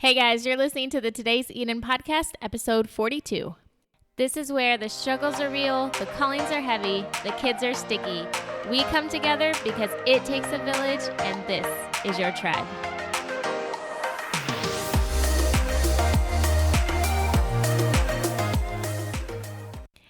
Hey guys, you're listening to the Today's Eden podcast, episode 42. This is where the struggles are real, the callings are heavy, the kids are sticky. We come together because it takes a village, and this is your tribe.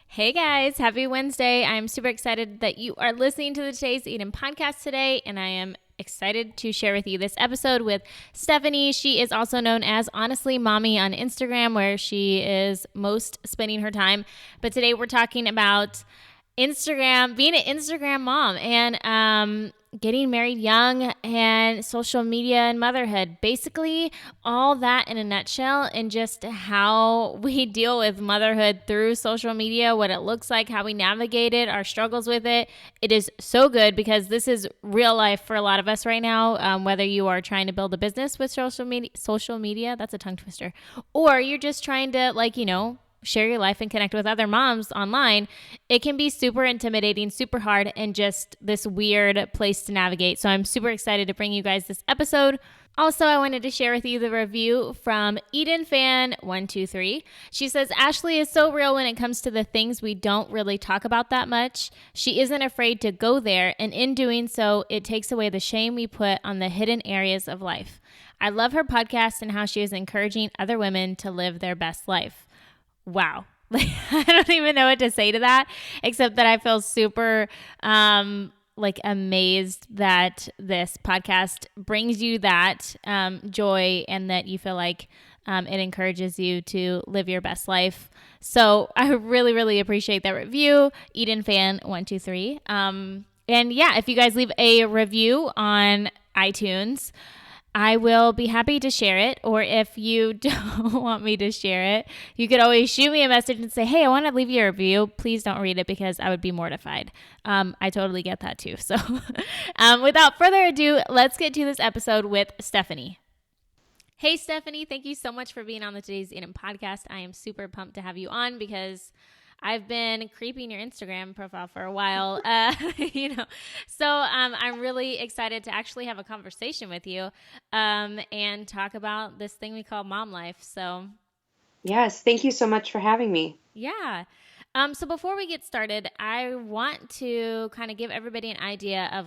Hey guys, happy Wednesday. I'm super excited that you are listening to the Today's Eden podcast today, and I am excited to share with you this episode with Stephanie. She is also known as Honestly Mommy on Instagram, where she is most spending her time. But today we're talking about Instagram, being an Instagram mom, and getting married young, and social media and motherhood. Basically, all that in a nutshell, and just how we deal with motherhood through social media, what it looks like, how we navigate it, our struggles with it. It is so good because this is real life for a lot of us right now, whether you are trying to build a business with social media, that's a tongue twister, or you're just trying to, share your life and connect with other moms online. It can be super intimidating, super hard, and just this weird place to navigate. So I'm super excited to bring you guys this episode. Also, I wanted to share with you the review from EdenFan123. She says, Ashley is so real when it comes to the things we don't really talk about that much. She isn't afraid to go there, and in doing so, it takes away the shame we put on the hidden areas of life. I love her podcast and how she is encouraging other women to live their best life. Wow. I don't even know what to say to that, except that I feel super amazed that this podcast brings you that joy, and that you feel like it encourages you to live your best life. So I really, really appreciate that review, EdenFan123. And yeah, if you guys leave a review on iTunes, I will be happy to share it. Or if you don't want me to share it, you could always shoot me a message and say, hey, I want to leave you a review. Please don't read it because I would be mortified. I totally get that too. So without further ado, let's get to this episode with Stephanie. Hey, Stephanie, thank you so much for being on the Today's Eden podcast. I am super pumped to have you on because I've been creeping your Instagram profile for a while, So I'm really excited to actually have a conversation with you and talk about this thing we call mom life. So, yes, thank you so much for having me. Yeah. So before we get started, I want to kind of give everybody an idea of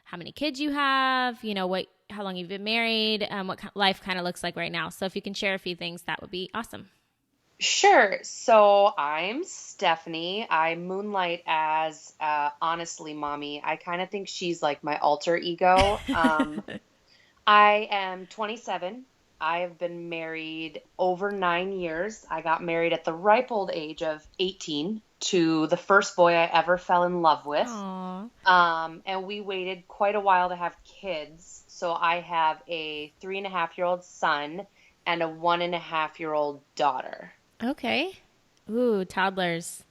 how many kids you have, how long you've been married, what life kind of looks like right now. So if you can share a few things, that would be awesome. Sure. So I'm Stephanie. I moonlight as Honestly Mommy. I kind of think she's like my alter ego. I am 27. I have been married over 9 years. I got married at the ripe old age of 18 to the first boy I ever fell in love with. Aww. And we waited quite a while to have kids. So I have a 3.5-year-old son and a 1.5-year-old daughter. Okay. Ooh, toddlers.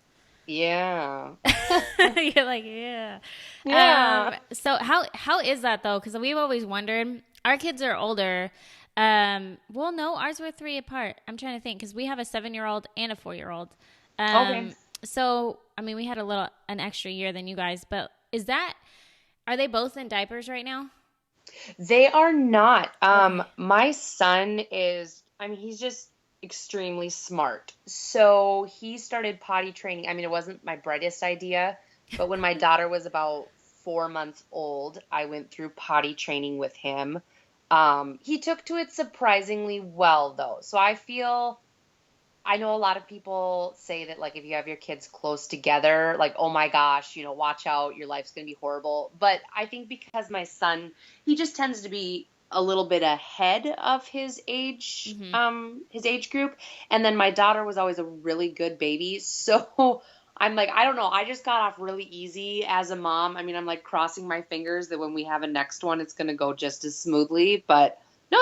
Yeah. You're like, yeah. Yeah. So how is that though? Because we've always wondered. Our kids are older. Well, no, ours were 3 apart. I'm trying to think because we have a 7-year-old and a 4-year-old. Okay. So I mean, we had an extra year than you guys. But are they both in diapers right now? They are not. Okay. My son he's just extremely smart. So he started potty training. I mean, it wasn't my brightest idea, but when my daughter was about 4 months old, I went through potty training with him. He took to it surprisingly well, though. So I know a lot of people say that, if you have your kids close together, oh my gosh, watch out, your life's going to be horrible. But I think because my son, he just tends to be a little bit ahead of his age, his age group. And then my daughter was always a really good baby. So I'm like, I don't know. I just got off really easy as a mom. I mean, I'm crossing my fingers that when we have a next one, it's going to go just as smoothly. But no,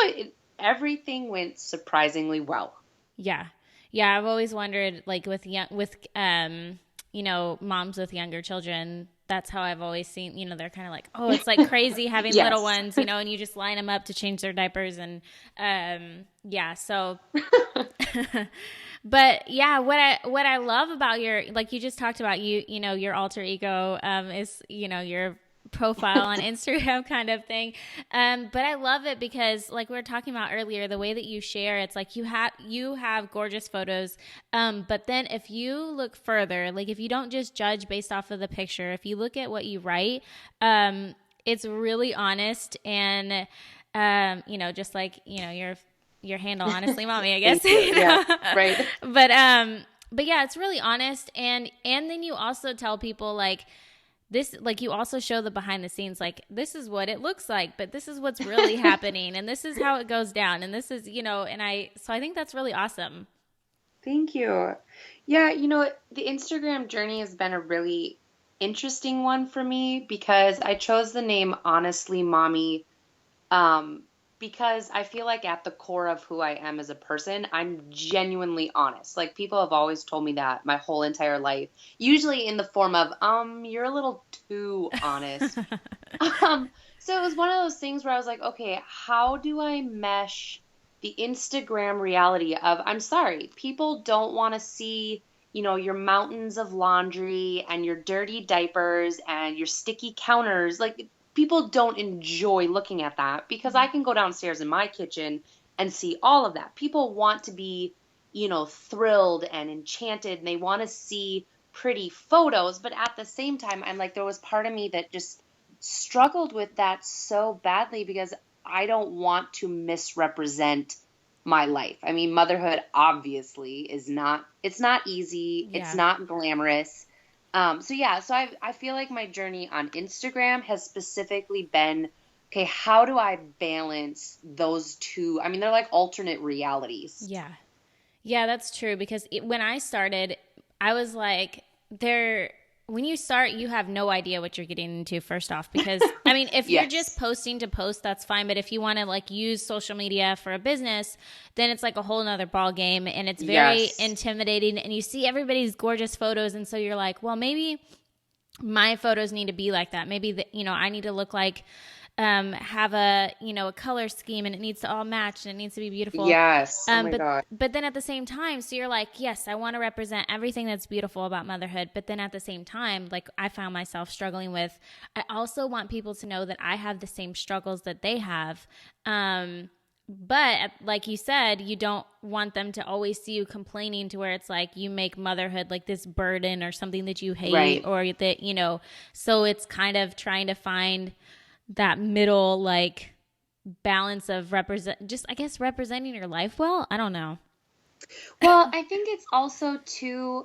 everything went surprisingly well. Yeah. Yeah. I've always wondered, moms with younger children, that's how I've always seen, they're kind of like, oh, it's like crazy having Yes. little ones, and you just line them up to change their diapers. And, so, but yeah, what I love about your, like you just talked about, your alter ego, is, your profile on Instagram kind of thing. But I love it because like we were talking about earlier, the way that you share, it's like you have gorgeous photos. But then if you look further, like if you don't just judge based off of the picture, if you look at what you write, it's really honest and, just like, your handle, honestly, mommy, I guess. Thank you. Yeah, right. But yeah, it's really honest. And then you also tell people like this, like you also show the behind the scenes, like this is what it looks like, but this is what's really happening. And this is how it goes down. And this is, so I think that's really awesome. Thank you. Yeah, the Instagram journey has been a really interesting one for me because I chose the name Honestly Mommy, um, because I feel like at the core of who I am as a person, I'm genuinely honest. Like people have always told me that my whole entire life, usually in the form of, you're a little too honest. Um, so it was one of those things where I was like, okay, how do I mesh the Instagram reality of, I'm sorry, people don't want to see, your mountains of laundry and your dirty diapers and your sticky counters. Like people don't enjoy looking at that because I can go downstairs in my kitchen and see all of that. People want to be, thrilled and enchanted and they want to see pretty photos, but at the same time, I'm like, there was part of me that just struggled with that so badly because I don't want to misrepresent my life. I mean, motherhood obviously it's not easy. It's Yeah. not glamorous. So I feel like my journey on Instagram has specifically been, okay, how do I balance those two? I mean, they're like alternate realities. Yeah. Yeah, that's true because when I started, I was like, when you start, you have no idea what you're getting into first off, because I mean, if you're just Yes. posting to post, that's fine. But if you want to like use social media for a business, then it's like a whole nother ball game and it's very Yes. intimidating and you see everybody's gorgeous photos. And so you're like, well, maybe my photos need to be like that. Maybe I need to look like, have a color scheme and it needs to all match and it needs to be beautiful. Yes. Oh my But God. then at the same time, so you're like, yes, I want to represent everything that's beautiful about motherhood. But then at the same time, like I found myself struggling with, I also want people to know that I have the same struggles that they have. But like you said, you don't want them to always see you complaining to where it's like you make motherhood like this burden or something that you hate Right. or that, so it's kind of trying to find that middle like balance of representing your life well. I don't know. Well, I think it's also too,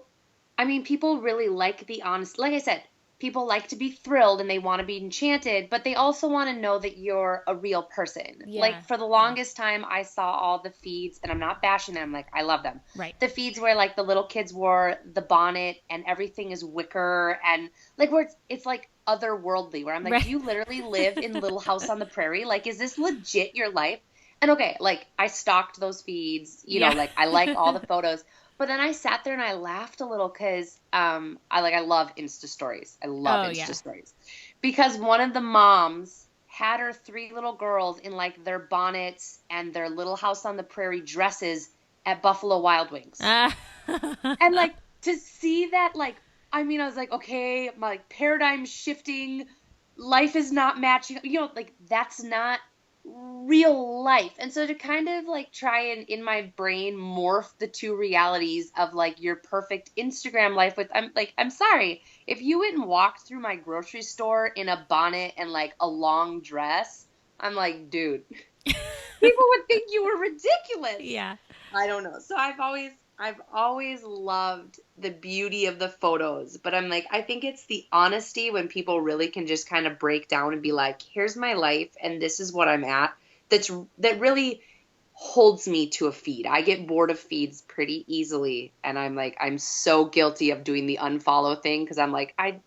I mean, people really like the honest, like I said, people like to be thrilled and they want to be enchanted, but they also want to know that you're a real person. Yeah. Like for the longest time, I saw all the feeds, and I'm not bashing them, like I love them. Right. The feeds where like the little kids wore the bonnet and everything is wicker and like where it's like otherworldly, where I'm like, Right. do you literally live in Little House on the Prairie? Like, is this legit your life? And okay, like I stalked those feeds, Yeah. like I like all the photos. But then I sat there and I laughed a little because I love Insta stories. I love Oh Insta yeah. stories because one of the moms had her three little girls in like their bonnets and their Little House on the Prairie dresses at Buffalo Wild Wings. Ah. And like to see that, like, I mean, I was like, okay, my like, paradigm shifting, life is not matching, like that's not real life. And so to kind of like try and in my brain morph the two realities of like your perfect Instagram life with, I'm sorry, if you went and walked through my grocery store in a bonnet and like a long dress, I'm like, dude, people would think you were ridiculous. Yeah. I don't know. So I've always loved the beauty of the photos, but I'm like, I think it's the honesty when people really can just kind of break down and be like, here's my life and this is what I'm at. That really holds me to a feed. I get bored of feeds pretty easily, and I'm like, I'm so guilty of doing the unfollow thing because I'm like, I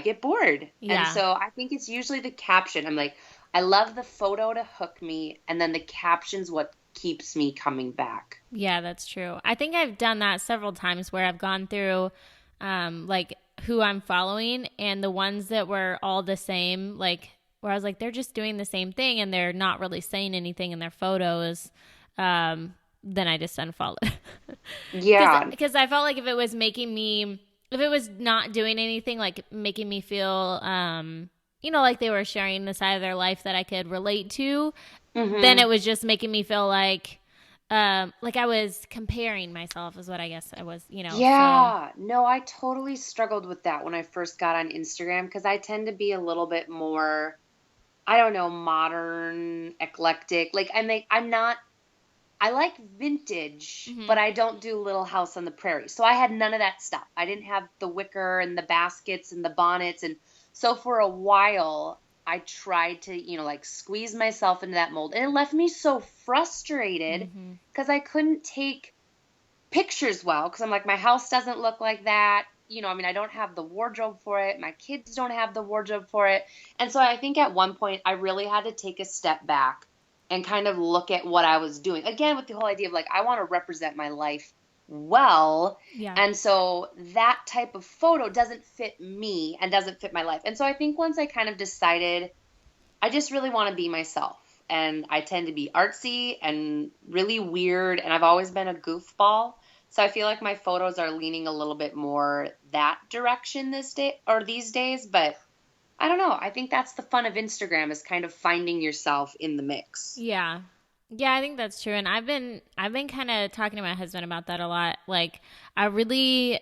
get bored. And Yeah. so I think it's usually the caption. I'm like, I love the photo to hook me, and then the caption's what keeps me coming back. Yeah, that's true. I think I've done that several times where I've gone through like who I'm following and the ones that were all the same, like where I was like, they're just doing the same thing and they're not really saying anything in their photos. Then I just unfollowed. Yeah. Because I felt like if it was not doing anything, like making me feel like they were sharing the side of their life that I could relate to, then Mm-hmm. it was just making me feel like I was comparing myself is what I guess I was. So Yeah, no, I totally struggled with that when I first got on Instagram because I tend to be a little bit more, I don't know, modern, eclectic. Like I'm not I like vintage, but mhm. I don't do Little House on the Prairie. So I had none of that stuff. I didn't have the wicker and the baskets and the bonnets. And so for a while, I tried to, like squeeze myself into that mold. And it left me so frustrated Mhm. because I couldn't take pictures well because I'm like, my house doesn't look like that. I mean, I don't have the wardrobe for it. My kids don't have the wardrobe for it. And so I think at one point I really had to take a step back and kind of look at what I was doing. Again, with the whole idea of like, I want to represent my life well. Yeah. And so that type of photo doesn't fit me and doesn't fit my life. And so I think once I kind of decided I just really want to be myself. And I tend to be artsy and really weird. And I've always been a goofball. So I feel like my photos are leaning a little bit more that direction this day or these days. But I don't know. I think that's the fun of Instagram is kind of finding yourself in the mix. Yeah. Yeah, I think that's true. And I've been kind of talking to my husband about that a lot. Like I really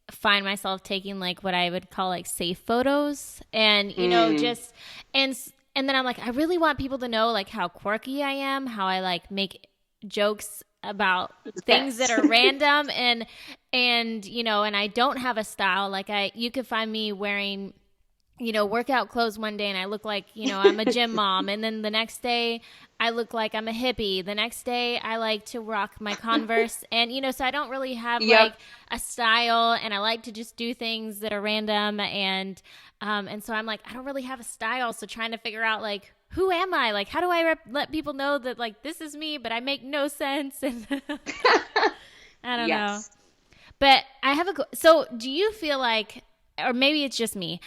find myself taking like what I would call like safe photos and Mm, just and and then I'm like I really want people to know like how quirky I am, how I like make jokes about things that yes. are random and I don't have a style like I you could find me wearing workout clothes one day and I look like, I'm a gym mom. And then the next day I look like I'm a hippie. The next day I like to rock my Converse. And, so I don't really have Yep. like a style and I like to just do things that are random. And so I'm like, I don't really have a style. So trying to figure out like, who am I? Like, how do I let people know that like this is me, but I make no sense? And I don't know. Yes. But I have so do you feel like, or maybe it's just me,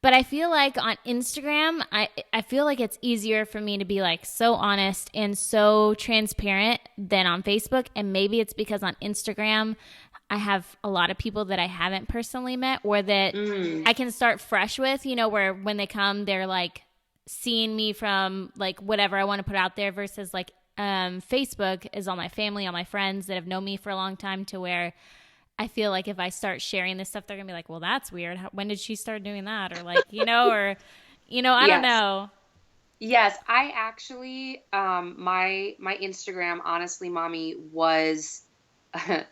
but I feel like on Instagram, I feel like it's easier for me to be like so honest and so transparent than on Facebook. And maybe it's because on Instagram, I have a lot of people that I haven't personally met or that Mm, I can start fresh with, where when they come, they're like seeing me from like whatever I want to put out there versus like Facebook is all my family, all my friends that have known me for a long time to where I feel like if I start sharing this stuff, they're gonna be like, "Well, that's weird. When did she start doing that?" Or like, I don't yes. know. Yes, I actually my Instagram honestly, mommy, was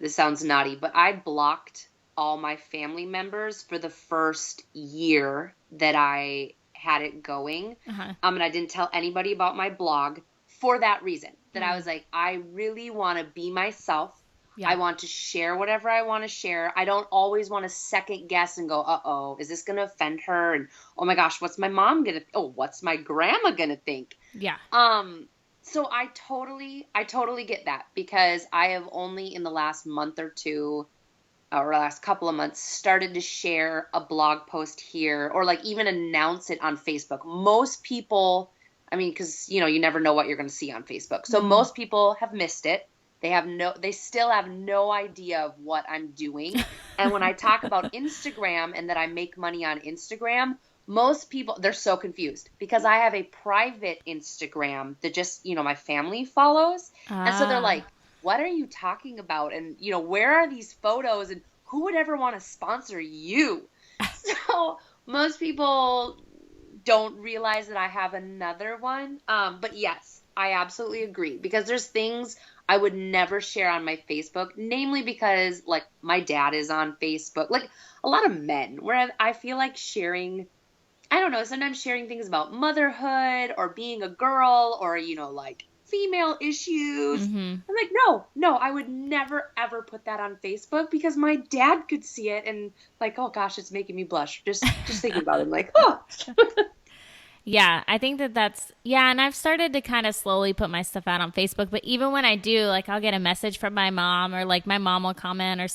this sounds naughty, but I blocked all my family members for the first year that I had it going. Uh huh. And I didn't tell anybody about my blog for that reason. That I Mm, was like, I really want to be myself. I yeah. want to share whatever I want to share. I don't always want to second guess and go, uh-oh, is this going to offend her? And oh my gosh, what's my mom going to, oh, what's my grandma going to think? Yeah. Um, so I totally get that because I have only in the last month or two or last couple of months started to share a blog post here or like even announce it on Facebook. Most people, I mean, because you never know what you're going to see on Facebook. So Mm. most people have missed it. They still have no idea of what I'm doing. And when I talk about Instagram and that I make money on Instagram, most people they're so confused because I have a private Instagram that just, my family follows. And so they're Ah. like, what are you talking about? And, where are these photos? And who would ever want to sponsor you? So most people don't realize that I have another one. But yes, I absolutely agree because there's things I would never share on my Facebook, namely because like my dad is on Facebook, like a lot of men, where I feel like sharing I don't know, sometimes sharing things about motherhood or being a girl or, like female issues. Mm-hmm. I'm like, no, no, I would never ever put that on Facebook because my dad could see it and like, oh gosh, it's making me blush. Just thinking about it. I'm like, oh. Yeah, I think yeah, and I've started to kind of slowly put my stuff out on Facebook, but even when I do, like I'll get a message from my mom or like my mom will comment or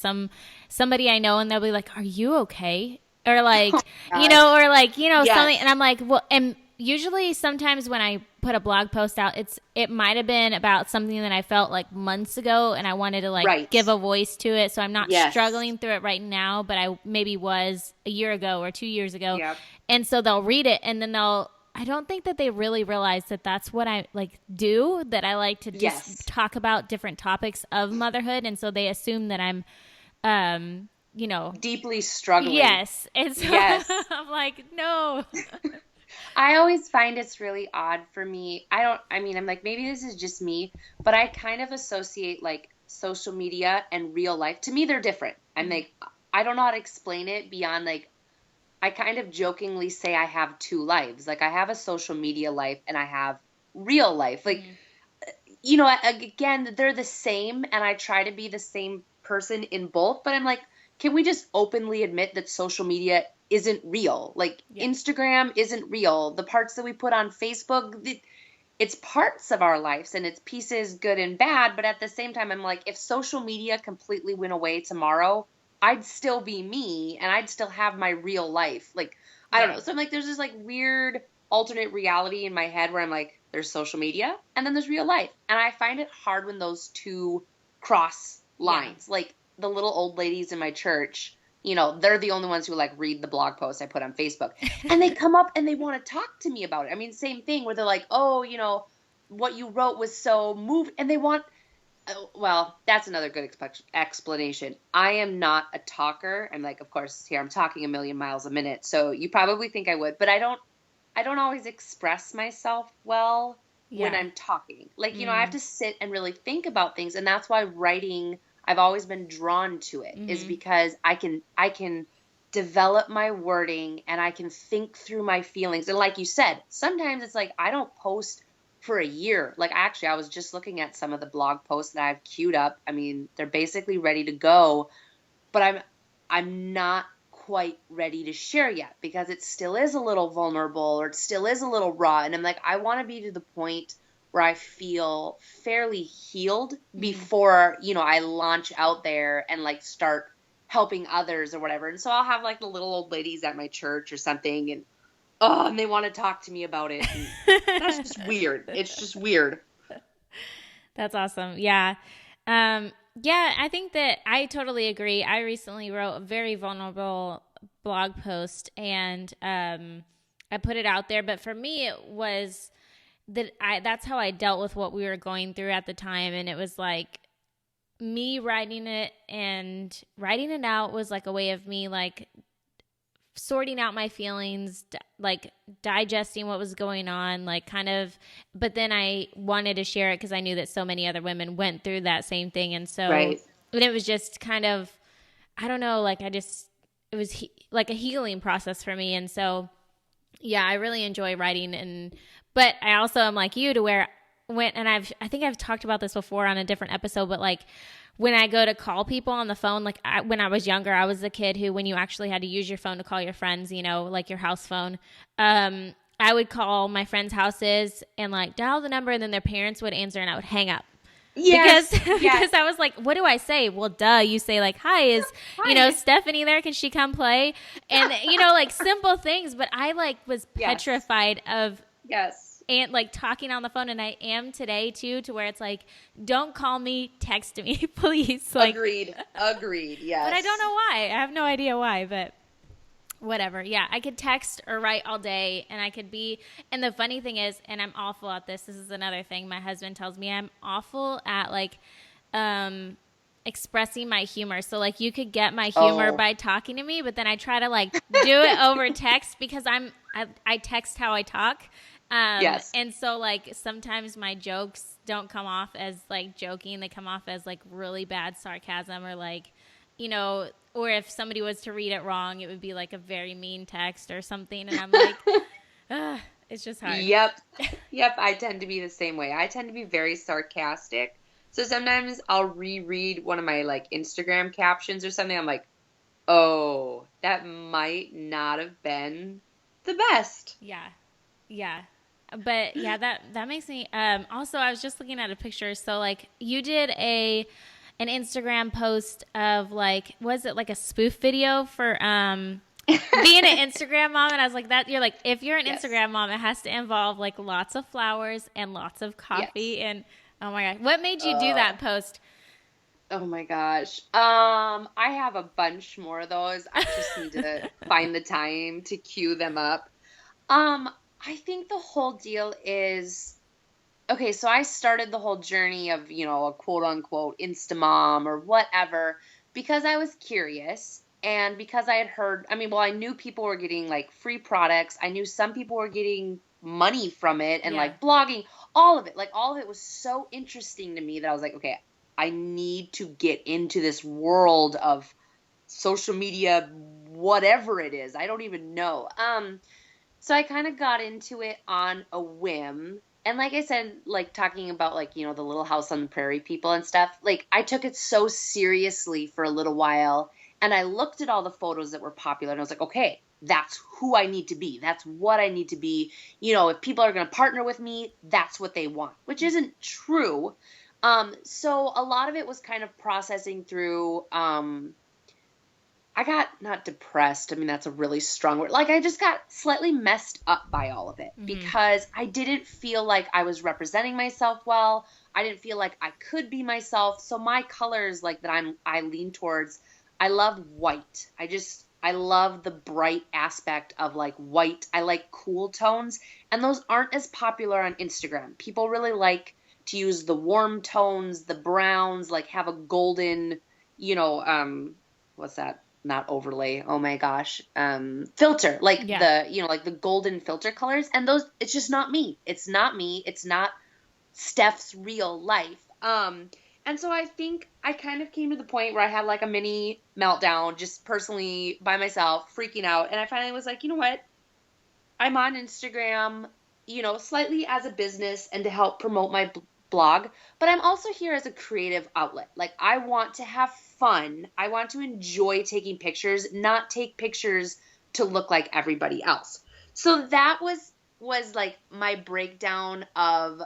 somebody I know and they'll be like, "Are you okay?" Or like, Gosh. or like, something Yes. and I'm like, "Well, and usually sometimes when I put a blog post out, it might have been about something that I felt like months ago and I wanted to like Right. give a voice to it. So I'm not Yes. struggling through it right now, but I maybe was a year ago or 2 years ago. Yep. And so they'll read it and then I don't think that they really realize that that's what I like do, that I like to just Yes. talk about different topics of motherhood. And so they assume that I'm, um, you know, Deeply struggling. yes. And so Yes. I'm like, no. I always find it's really odd for me. I mean, I'm like, maybe this is just me, but I kind of associate like social media and real life. To me, they're different. I'm like, I don't know how to explain it beyond like, I kind of jokingly say I have two lives. Like, I have a social media life and I have real life. Like, Mm, again, they're the same, and I try to be the same person in both, but I'm like, can we just openly admit that social media isn't real? Like, yeah. Instagram isn't real. The parts that we put on Facebook, it's parts of our lives and it's pieces good and bad, but at the same time, I'm like, if social media completely went away tomorrow, I'd still be me and I'd still have my real life. Like, I don't Yeah. know. So I'm like, there's this like weird alternate reality in my head where I'm like, there's social media and then there's real life. And I find it hard when those two cross Yeah. lines. Like the little old ladies in my church, they're the only ones who like read the blog posts I put on Facebook. And they come up and they want to talk to me about it. I mean, same thing where they're like, oh, what you wrote was so moved. And they want, well, that's another good explanation. I am not a talker. I'm like, of course, here I'm talking a million miles a minute. So you probably think I would, but I don't always express myself well when Yeah. I'm talking. Like, I have Mm. to sit and really think about things. And that's why writing, I've always been drawn to it, is Mm-hmm. because I can develop my wording and I can think through my feelings. And like you said, sometimes it's like I don't post for a year. Like actually, I was just looking at some of the blog posts that I've queued up. I mean, they're basically ready to go, but I'm not quite ready to share yet because it still is a little vulnerable or it still is a little raw. And I'm like, I want to be to the point where I feel fairly healed Mm-hmm. before, I launch out there and like start helping others or whatever. And so I'll have like the little old ladies at my church or something and they want to talk to me about it. And that's just weird. It's just weird. That's awesome. Yeah. Yeah, I think that I totally agree. I recently wrote a very vulnerable blog post and I put it out there, but for me it was that's how I dealt with what we were going through at the time, and it was like me writing it, and writing it out was like a way of me like sorting out my feelings, like digesting what was going on, like kind of, but then I wanted to share it because I knew that so many other women went through that same thing. And so, Right. and it was just kind of, I don't know, like it was like a healing process for me. And so, yeah, I really enjoy writing. But I also am like you to where and I think I've talked about this before on a different episode, but like when I go to call people on the phone, like when I was younger, I was the kid who, when you actually had to use your phone to call your friends, like your house phone, I would call my friends' houses and like dial the number, and then their parents would answer and I would hang up because Yes. Yes. because I was like, what do I say? Well, duh, you say like, hi, is Hi. Stephanie there? Can she come play? And like simple things, but I like was Yes. petrified of Yes. and like talking on the phone, and I am today too, to where it's like, don't call me, text me, please. Like, Agreed. Agreed. but I don't Yes. know why. I have no idea why, but whatever. Yeah, I could text or write all day, and I could be. And the funny thing is, and I'm awful at this. This is another thing my husband tells me, I'm awful at like um expressing my humor. So like you could get my humor Oh, by talking to me, but then I try to like do it over text because I text how I talk. yes. And so like sometimes my jokes don't come off as like joking. They come off as like really bad sarcasm, or like, or if somebody was to read it wrong, it would be like a very mean text or something. And I'm like, ugh, it's just hard. Yep. Yep. I tend to be the same way. I tend to be very sarcastic. So sometimes I'll reread one of my like Instagram captions or something. I'm like, oh, that might not have been the best. Yeah. Yeah. But yeah, that makes me also, I was just looking at a picture. So like you did an Instagram post of like, was it like a spoof video for being an Instagram mom, and I was like, that you're like, if you're an Yes. Instagram mom, it has to involve like lots of flowers and lots of Yes. coffee. And oh my god, what made you do Uh, that post? oh my gosh. I have a bunch more of those. I just need to find the time to queue them up. Um, I think the whole deal is okay, so I started the whole journey of, a quote unquote Insta mom or whatever because I was curious and because I had heard, well, I knew people were getting like free products. I knew some people were getting money from it and Yeah. like blogging, all of it. Like all of it was so interesting to me that I was like, okay, I need to get into this world of social media, whatever it is. I don't even know. So I kind of got into it on a whim. And like I said, like talking about like, the Little House on the Prairie people and stuff, like I took it so seriously for a little while and I looked at all the photos that were popular and I was like, okay, that's who I need to be. That's what I need to be. If people are going to partner with me, that's what they want, which isn't true. So a lot of it was kind of processing through, I got not depressed. That's a really strong word. Like I just got slightly messed up by all of it Mm-hmm. because I didn't feel like I was representing myself well. I didn't feel like I could be myself. So my colors like that I lean towards, I love white. I love the bright aspect of like white. I like cool tones and those aren't as popular on Instagram. People really like to use the warm tones, the browns, like have a golden, what's that? Not overlay. Oh my gosh. Filter, like Yeah. like the golden filter colors. And those, it's just not me. It's not me. It's not Steph's real life. And so I think I kind of came to the point where I had like a mini meltdown, just personally by myself, freaking out. And I finally was like, you know what? I'm on Instagram, slightly as a business and to help promote my blog, but I'm also here as a creative outlet. Like I want to have fun. I want to enjoy taking pictures, not take pictures to look like everybody else. So that was like my breakdown of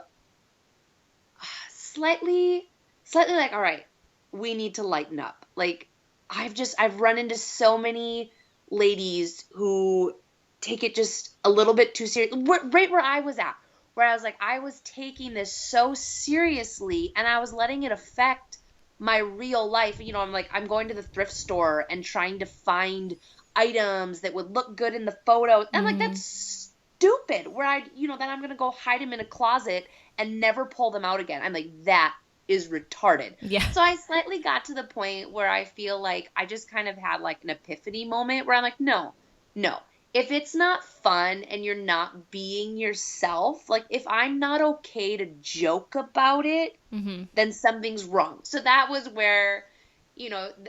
slightly slightly like, all right, we need to lighten up. Like I've run into so many ladies who take it just a little bit too serious, right where I was at, where I was like, I was taking this so seriously and I was letting it affect my real life. I'm like, I'm going to the thrift store and trying to find items that would look good in the photos. I'm like, Mm-hmm. that's stupid. Where then I'm going to go hide them in a closet and never pull them out again. I'm like, that is retarded. Yeah. So I slightly got to the point where I feel like I just kind of had like an epiphany moment where I'm like, no, no. If it's not fun and you're not being yourself, like if I'm not okay to joke about it, Mm-hmm. then something's wrong. So that was where,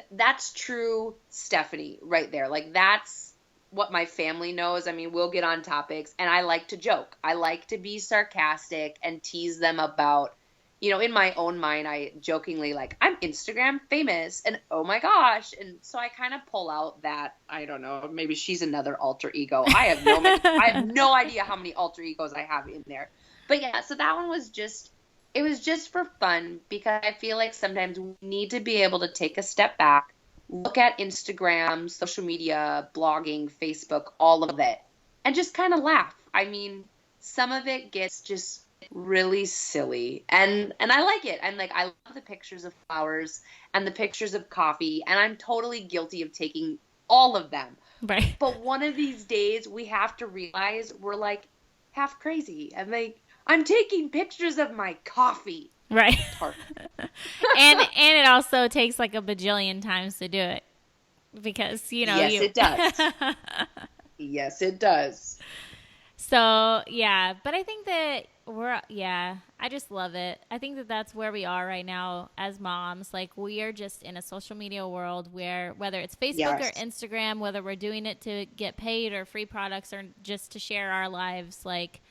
that's true Stephanie right there. Like that's what my family knows. We'll get on topics and I like to joke. I like to be sarcastic and tease them about, in my own mind, I jokingly like, I'm Instagram famous and oh my gosh. And so I kind of pull out that, I don't know, maybe she's another alter ego. I have no idea how many alter egos I have in there. But yeah, so that one was just, it was just for fun because I feel like sometimes we need to be able to take a step back, look at Instagram, social media, blogging, Facebook, all of it, and just kind of laugh. Some of it gets just really silly and I like it. And like I love the pictures of flowers and the pictures of coffee and I'm totally guilty of taking all of them. Right. But one of these days we have to realize we're like half crazy. And like I'm taking pictures of my coffee. Right. Tart. And it also takes like a bajillion times to do it because Yes, you it does. Yes, it does. so yeah, but I think that I just love it. I think that that's where we are right now as moms. Like we are just in a social media world where whether it's Facebook or Yes. Instagram, whether we're doing it to get paid or free products or just to share our lives, like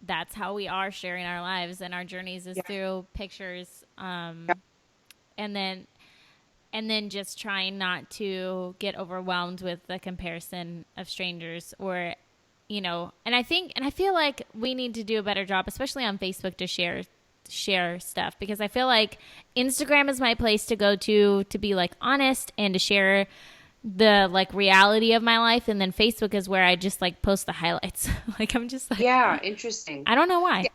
that's how we are sharing our lives and our journeys is Yeah. through pictures. And then just trying not to get overwhelmed with the comparison of strangers or and I feel like we need to do a better job, especially on Facebook, to share stuff because I feel like Instagram is my place to go to be like honest and to share the like reality of my life, and then Facebook is where I just like post the highlights. Like I'm just like Yeah, interesting. I don't know why. See,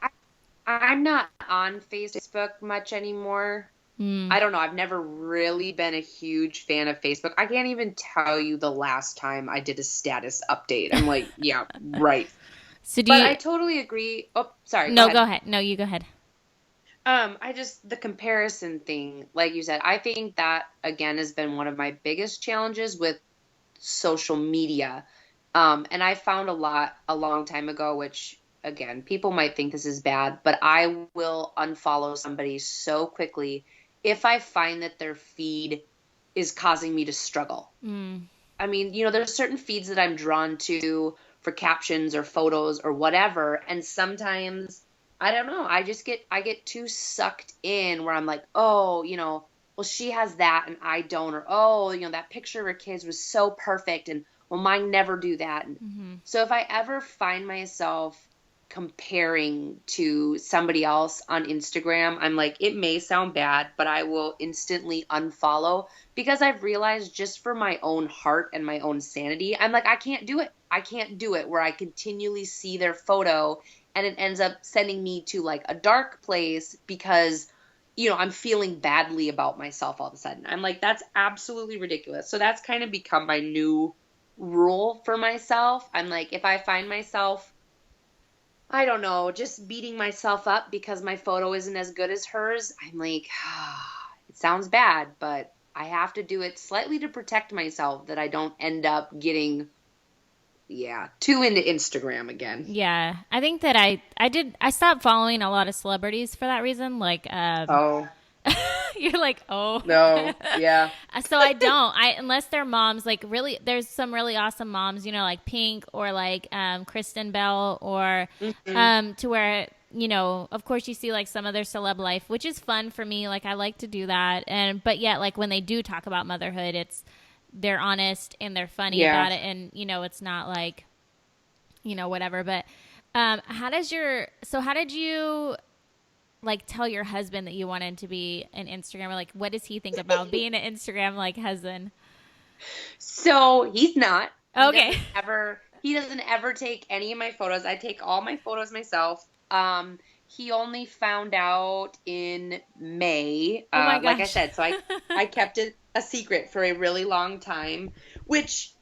I'm not on Facebook much anymore. Mm. I don't know. I've never really been a huge fan of Facebook. I can't even tell you the last time I did a status update. I'm like, yeah, right. So do But you? I totally agree. Oh, sorry, go No, go ahead. ahead. No, you go ahead. I just the comparison thing, like you said, I think that again has been one of my biggest challenges with social media. And I found a lot a long time ago, which again, people might think this is bad, but I will unfollow somebody so quickly if I find that their feed is causing me to struggle. Mm. I mean, there's certain feeds that I'm drawn to for captions or photos or whatever, and sometimes I don't know, I get too sucked in where I'm like, "Oh, well she has that and I don't," or "Oh, that picture of her kids was so perfect and well mine never do that." And Hmm. so if I ever find myself comparing to somebody else on Instagram, I'm like, it may sound bad, but I will instantly unfollow because I've realized just for my own heart and my own sanity, I'm like, I can't do it. I can't do it where I continually see their photo and it ends up sending me to like a dark place because, I'm feeling badly about myself all of a sudden. I'm like, that's absolutely ridiculous. So that's kind of become my new rule for myself. I'm like, if I find myself, I don't know, just beating myself up because my photo isn't as good as hers, I'm like, it sounds bad, but I have to do it slightly to protect myself that I don't end up getting, yeah, too into Instagram again. Yeah, I think that I stopped following a lot of celebrities for that reason. Like, Oh, you're like, oh, no. Yeah. so I don't. I unless they're moms, like really, there's some really awesome moms, like Pink or like Kristen Bell or Hmm. to where of course you see like some of their celeb life, which is fun for me. Like I like to do that, and but yet like when they do talk about motherhood, they're honest and they're funny Yeah. about it, and it's not like whatever. But how did you like tell your husband that you wanted to be an Instagrammer? Like, what does he think about being an Instagram like husband? So he's not. He Okay. doesn't ever he doesn't ever take any of my photos. I take all my photos myself. He only found out in May. Oh my Like I gosh. said, so I kept it a secret for a really long time, which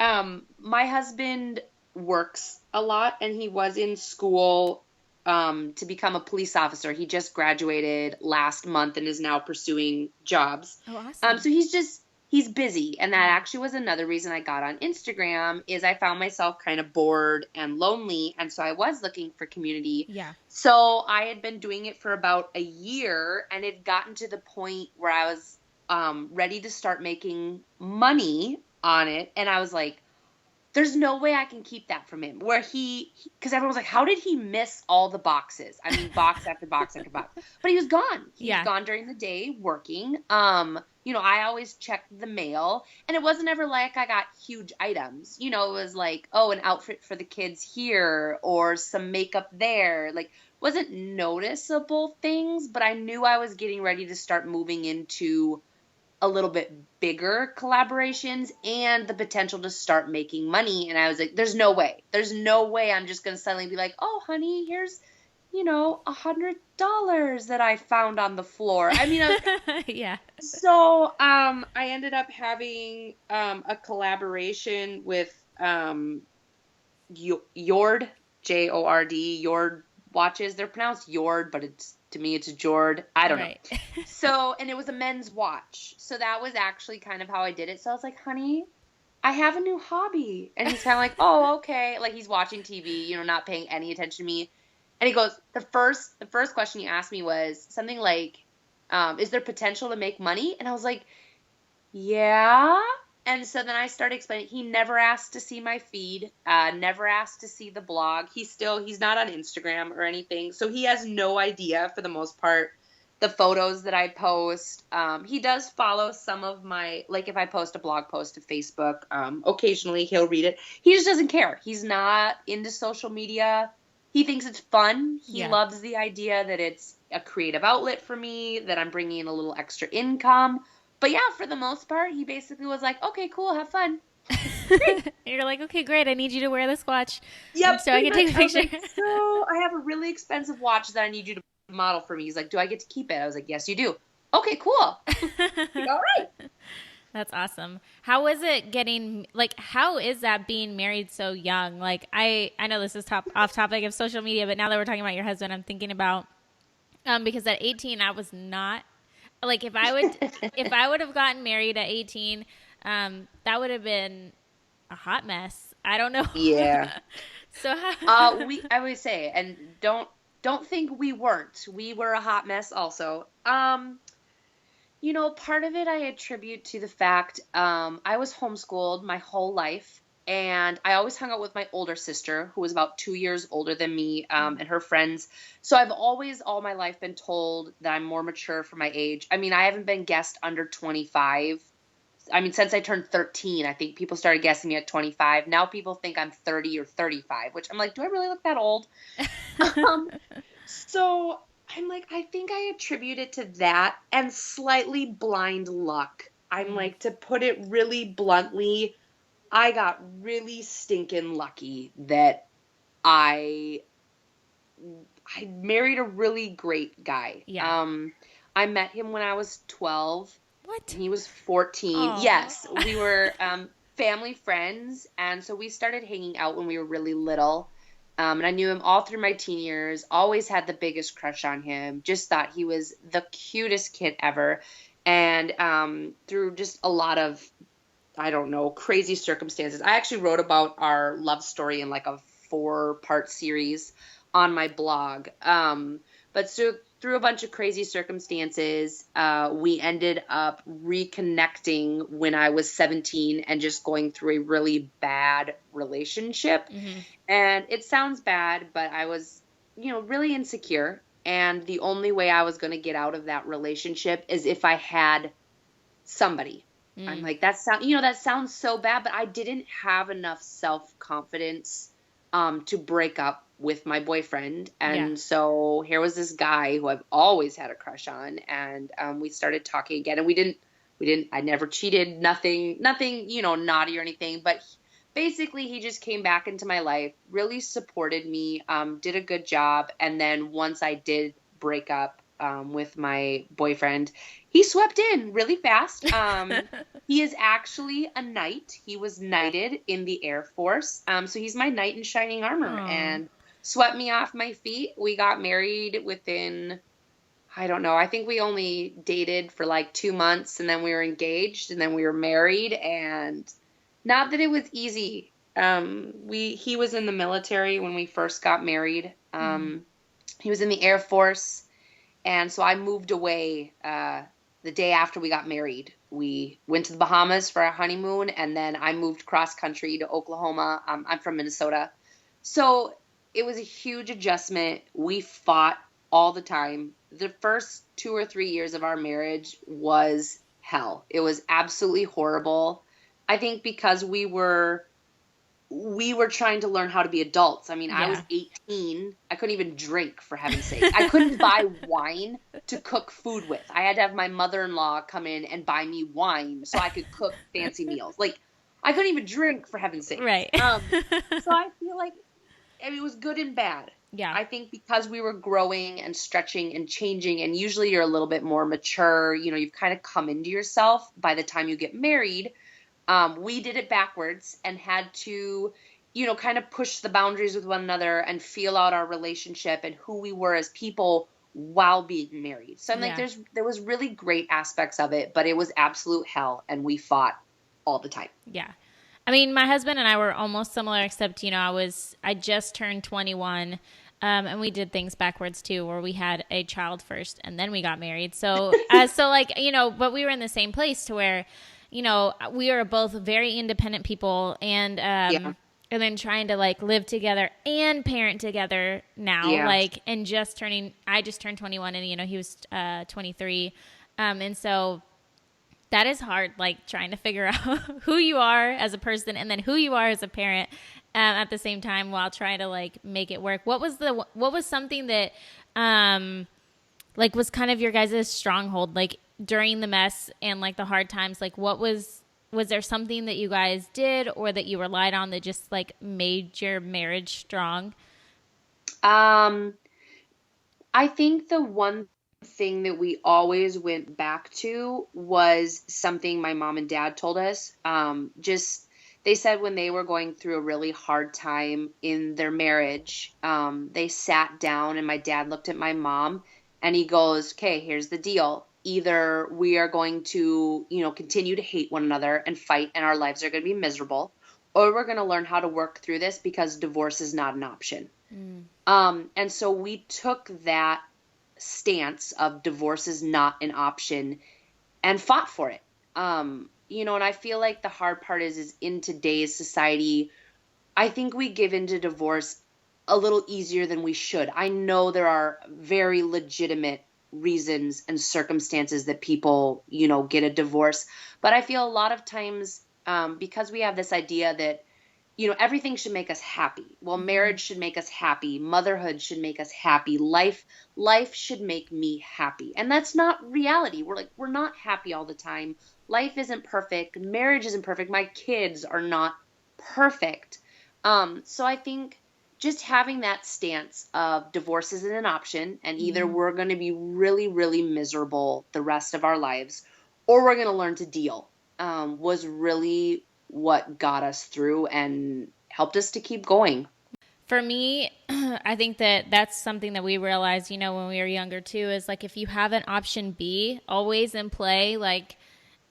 my husband works a lot and he was in school to become a police officer. He just graduated last month and is now pursuing jobs. Oh, awesome. So he's busy, and that actually was another reason I got on Instagram is I found myself kind of bored and lonely, and so I was looking for community. Yeah. So I had been doing it for about a year and it had gotten to the point where I was ready to start making money on it, and I was like, there's no way I can keep that from him. Where because everyone was like, how did he miss all the boxes? I mean, box after box after box. But he was gone. He was Yeah. gone during the day working. I always checked the mail, and it wasn't ever like I got huge items. It was like, oh, an outfit for the kids here or some makeup there. Like, wasn't noticeable things, but I knew I was getting ready to start moving into a little bit bigger collaborations and the potential to start making money. And I was like, there's no way. There's no way I'm just going to suddenly be like, oh, honey, here's, $100 that I found on the floor. I mean, Yeah. so I ended up having a collaboration with Jord, Jord, Jord watches. They're pronounced Jord, but to me it's Jord. I don't know. Right. So, and it was a men's watch. So that was actually kind of how I did it. So I was like, honey, I have a new hobby. And he's kind of like, oh, okay. Like he's watching TV, not paying any attention to me. And he goes, the first question he asked me was something like, is there potential to make money? And I was like, yeah. And so then I started explaining. He never asked to see my feed, never asked to see the blog. He's not on Instagram or anything. So he has no idea for the most part the photos that I post. He does follow some of like if I post a blog post to Facebook, occasionally he'll read it. He just doesn't care. He's not into social media. He thinks it's fun. He Yeah. loves the idea that it's a creative outlet for me, that I'm bringing in a little extra income. But yeah, for the most part, he basically was like, okay, cool, have fun. Great. You're like, okay, great. I need you to wear this watch, and Yep, so I pretty can much. take a I was picture. like, so I have a really expensive watch that I need you to model for me. He's like, do I get to keep it? I was like, yes, you do. Okay, cool. Like, all right. That's awesome. How was it getting like how is that being married so young? Like I know this is off topic of social media, but now that we're talking about your husband, I'm thinking about because at 18 I was not like if I would have gotten married at 18, that would have been a hot mess. I don't know. Yeah. So how, I would say, and don't think we weren't. We were a hot mess also. Part of it I attribute to the fact I was homeschooled my whole life, and I always hung out with my older sister, who was about 2 years older than me, and her friends. So I've always, all my life, been told that I'm more mature for my age. I mean, I haven't been guessed under 25. I mean, since I turned 13, I think people started guessing me at 25. Now people think I'm 30 or 35, which I'm like, do I really look that old? Um, so I'm like, I think I attribute it to that and slightly blind luck. I'm Mm, like, to put it really bluntly, I got really stinking lucky that I I married a really great guy. yeah. I met him when I was 12 What? and he was 14. Oh. Yes, we were family friends, and so we started hanging out when we were really little. And I knew him all through my teen years, always had the biggest crush on him, just thought he was the cutest kid ever. And through just a lot of, I don't know, crazy circumstances. I actually wrote about our love story in like a 4-part series on my blog. But so through a bunch of crazy circumstances, we ended up reconnecting when I was 17 and just going through a really bad relationship. Hmm. And it sounds bad, but I was, really insecure. And the only way I was going to get out of that relationship is if I had somebody. I'm Mm, like, that sounds so bad, but I didn't have enough self-confidence to break up with my boyfriend. yeah. And so here was this guy who I've always had a crush on, and we started talking again, and I never cheated, nothing, naughty or anything, but basically he just came back into my life, really supported me, did a good job. And then once I did break up with my boyfriend, he swept in really fast. He is actually a knight. He was knighted in the Air Force. So he's my knight in shining armor, Oh. and swept me off my feet. We got married within, I don't know, I think we only dated for like 2 months, and then we were engaged, and then we were married. And not that it was easy. He was in the military when we first got married. Mm, He was in the Air Force, and so I moved away the day after we got married. We went to the Bahamas for our honeymoon, and then I moved cross country to Oklahoma. I'm from Minnesota. So it was a huge adjustment. We fought all the time. The first 2 or 3 years of our marriage was hell. It was absolutely horrible. I think because we were trying to learn how to be adults. I mean, I was yeah. 18. I couldn't even drink, for heaven's sake. I couldn't buy wine to cook food with. I had to have my mother-in-law come in and buy me wine so I could cook fancy meals. Like, I couldn't even drink, for heaven's sakes. Right. So I feel like, I mean, it was good and bad. Yeah. I think because we were growing and stretching and changing, and usually you're a little bit more mature, you've kind of come into yourself by the time you get married. We did it backwards and had to, kind of push the boundaries with one another and feel out our relationship and who we were as people while being married. So I'm like, Yeah. there was really great aspects of it, but it was absolute hell, and we fought all the time. Yeah. I mean, my husband and I were almost similar, except, I just turned 21. And we did things backwards too, where we had a child first and then we got married. So like, but we were in the same place to where, we are both very independent people Yeah. and then trying to like live together and parent together now, Yeah. like, and I just turned 21 and, he was 23. And so that is hard, like trying to figure out who you are as a person and then who you are as a parent at the same time while trying to like make it work. What was something that like was kind of your guys' stronghold, like during the mess and like the hard times? Like what was there something that you guys did or that you relied on that just like made your marriage strong? Um, I think the one thing that we always went back to was something my mom and dad told us. Just they said when they were going through a really hard time in their marriage, they sat down and my dad looked at my mom and he goes, "Okay, here's the deal. Either we are going to, continue to hate one another and fight and our lives are going to be miserable, or we're going to learn how to work through this because divorce is not an option." Mm. And so we took that stance of divorce is not an option and fought for it. And I feel like the hard part is in today's society, I think we give into divorce a little easier than we should. I know there are very legitimate reasons and circumstances that people, get a divorce, but I feel a lot of times, because we have this idea that everything should make us happy. Well, Mm-hmm. marriage should make us happy. Motherhood should make us happy. Life should make me happy. And that's not reality. We're not happy all the time. Life isn't perfect. Marriage isn't perfect. My kids are not perfect. So I think just having that stance of divorce isn't an option, and either Mm-hmm. we're going to be really, really miserable the rest of our lives, or we're going to learn to deal, was really what got us through and helped us to keep going. For me, I think that that's something that we realized, when we were younger too, is like if you have an option B always in play, like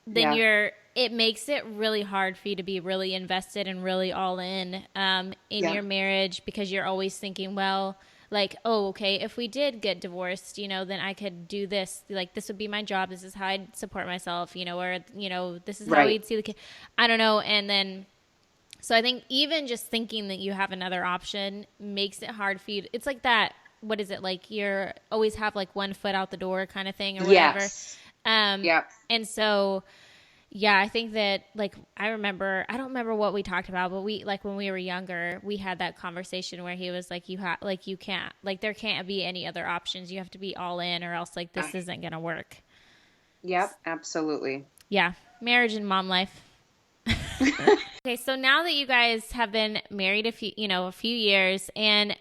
then Yeah, it makes it really hard for you to be really invested and really all in yeah, your marriage because you're always thinking, well, like, oh, okay, if we did get divorced, then I could do this. Like, this would be my job. This is how I'd support myself, or, this is how right. we'd see the kid. I don't know. And then so I think even just thinking that you have another option makes it hard for you. It's like that. What is it like? You're always have like one foot out the door kind of thing or whatever. Yes. Um, Yep. and so, yeah, I think that like I don't remember what we talked about, but we like when we were younger, we had that conversation where he was like, you can't, like there can't be any other options. You have to be all in, or else like Yeah. this isn't gonna work. Yep. Absolutely. Yeah, marriage and mom life. Okay, so now that you guys have been married a few years and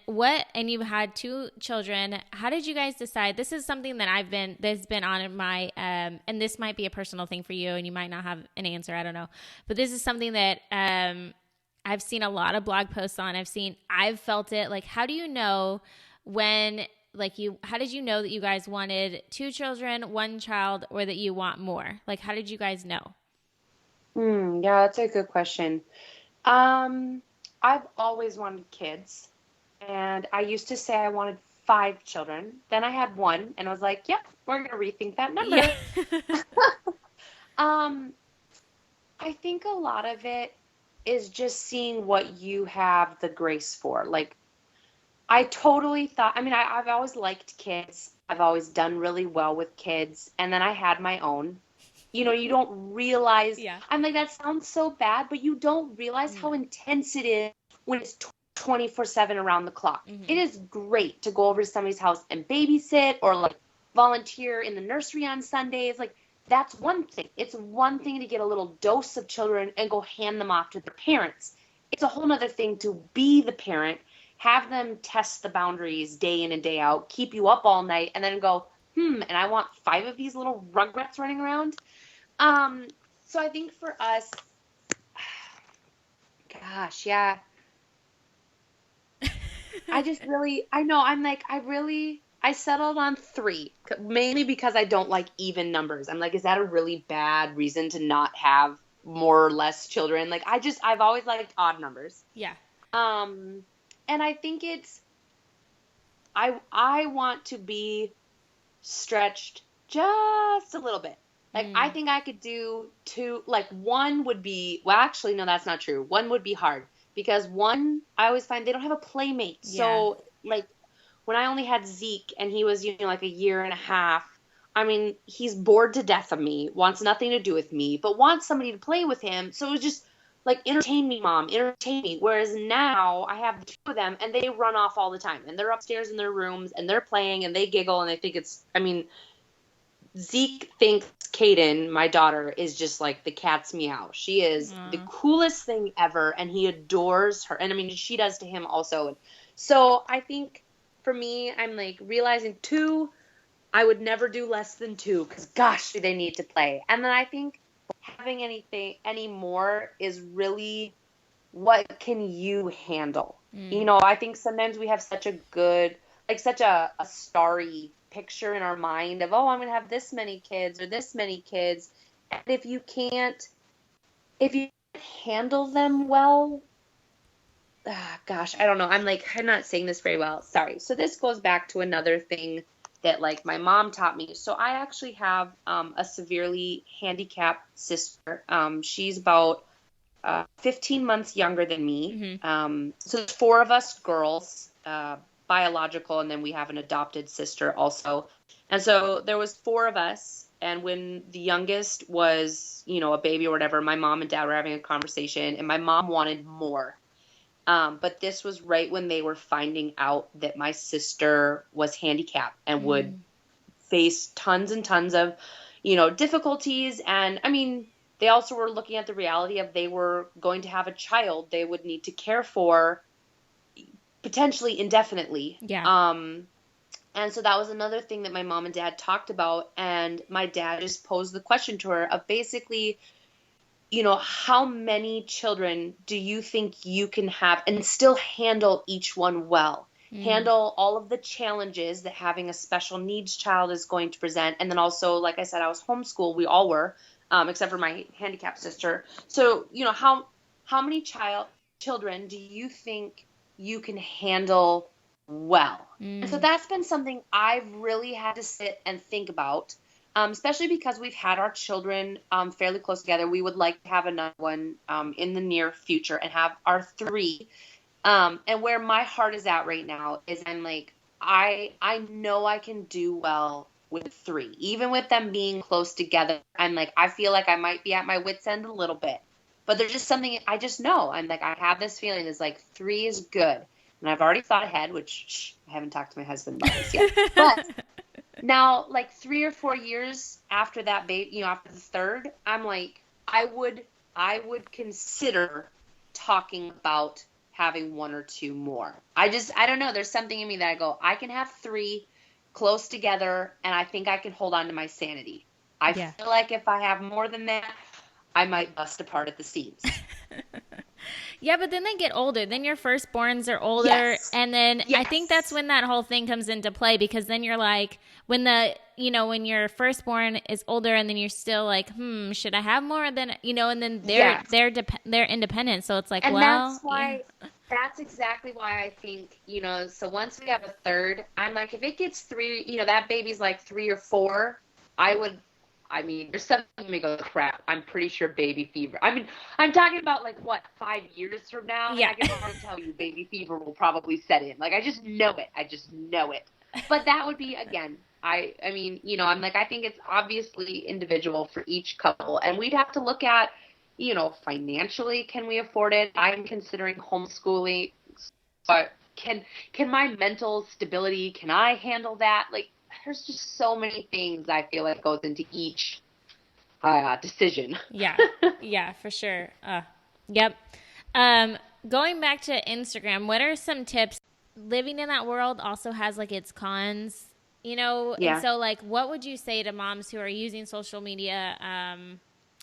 you've had two children, how did you guys decide? This is something that's been on my and this might be a personal thing for you and you might not have an answer, I don't know. But this is something that I've seen a lot of blog posts on. I've felt it. Like how do you know when how did you know that you guys wanted two children, one child, or that you want more? Like how did you guys know? Yeah, that's a good question. Um, I've always wanted kids, and I used to say I wanted 5 children. Then I had one, and I was like, "Yep, we're gonna rethink that Yeah. number." Um, I think a lot of it is just seeing what you have the grace for. Like, I totally thought, I mean, I've always liked kids. I've always done really well with kids. And then I had my own. You don't realize, Yeah. I'm like, that sounds so bad, but you don't realize No. how intense it is when it's 24/7 around the clock. It Mm-hmm. is great to go over to somebody's house and babysit or like volunteer in the nursery on Sundays. Like, that's one thing. It's one thing to get a little dose of children and go hand them off to their parents. It's a whole nother thing to be the parent, have them test the boundaries day in and day out, keep you up all night, and then go, and I want 5 of these little rugrats running around. Um, so I think for us, gosh, yeah, I just really, I know, I settled on 3, mainly because I don't like even numbers. I'm like, is that a really bad reason to not have more or less children? Like, I've always liked odd numbers. Yeah. Um, and I think I want to be stretched just a little bit. Like, I Mm. think I could do 2, like, one would be, well, actually, no, that's not true. One would be hard because one, I always find they don't have a playmate. Yeah. So, like, when I only had Zeke and he was, like a year and a half, I mean, he's bored to death of me, wants nothing to do with me, but wants somebody to play with him. So it was just like, entertain me, mom, entertain me. Whereas now I have the two of them and they run off all the time and they're upstairs in their rooms and they're playing and they giggle and they think I mean, Zeke thinks Kaden, my daughter, is just like the cat's meow. She is the Aw. coolest thing ever, and he adores her. And I mean, she does to him also. So I think for me, I'm like realizing two, I would never do less than two because gosh, do they need to play. And then I think having anything anymore is really what can you handle? Mm. I think sometimes we have such a good, like such a starry picture in our mind of, oh, I'm going to have this many kids or this many kids. And if you can't handle them well, gosh, I don't know. I'm not saying this very well. Sorry. So this goes back to another thing that like my mom taught me. So I actually have a severely handicapped sister. She's about 15 months younger than me. Mm-hmm. So there's four of us girls, biological, and then we have an adopted sister also. And so there was four of us. And when the youngest was, a baby or whatever, my mom and dad were having a conversation, and my mom wanted more. But this was right when they were finding out that my sister was handicapped and would Mm. face tons and tons of, difficulties. And I mean, they also were looking at the reality of they were going to have a child they would need to care for potentially indefinitely. Yeah. And so that was another thing that my mom and dad talked about. And my dad just posed the question to her of basically, how many children do you think you can have and still handle each one well? Mm. Handle all of the challenges that having a special needs child is going to present. And then also, like I said, I was homeschooled. We all were, except for my handicapped sister. So, how many children do you think you can handle well? And so Mm. that's been something I've really had to sit and think about, especially because we've had our children fairly close together. We would like to have another one in the near future and have our three. And where my heart is at right now is I'm like, I know I can do well with three, even with them being close together. I'm like, I feel like I might be at my wit's end a little bit, but there's just something I just know. I'm like, I have this feeling is like three is good. And I've already thought ahead, which I haven't talked to my husband about this yet, but now, like 3 or 4 years after that baby, after the third, I'm like, I would consider talking about having one or two more. I don't know. There's something in me that I go, I can have three close together, and I think I can hold on to my sanity. I Yeah. feel like if I have more than that, I might bust apart at the seams. Yeah, but then they get older. Then your firstborns are older. Yes. And then I think that's Yes. when that whole thing comes into play because then you're like, when your firstborn is older and then you're still like, should I have more than, and then Yes. they're independent. So it's like, And well, yeah. that's exactly why I think, so once we have a third, I'm like, if it gets three, that baby's like 3 or 4, there's something that me go, crap, I'm pretty sure baby fever. I mean, I'm talking about like, what, 5 years from now? And Yeah. I can already tell you baby fever will probably set in. Like, I just know it. I just know it. But that would be, again, I mean, I'm like, I think it's obviously individual for each couple. And we'd have to look at, financially, can we afford it? I'm considering homeschooling, but can my mental stability, can I handle that? Like, there's just so many things I feel like goes into each decision. Yeah. Yeah, for sure. Yep. Going back to Instagram, what are some tips? Living in that world also has like its cons, and Yeah. so like what would you say to moms who are using social media,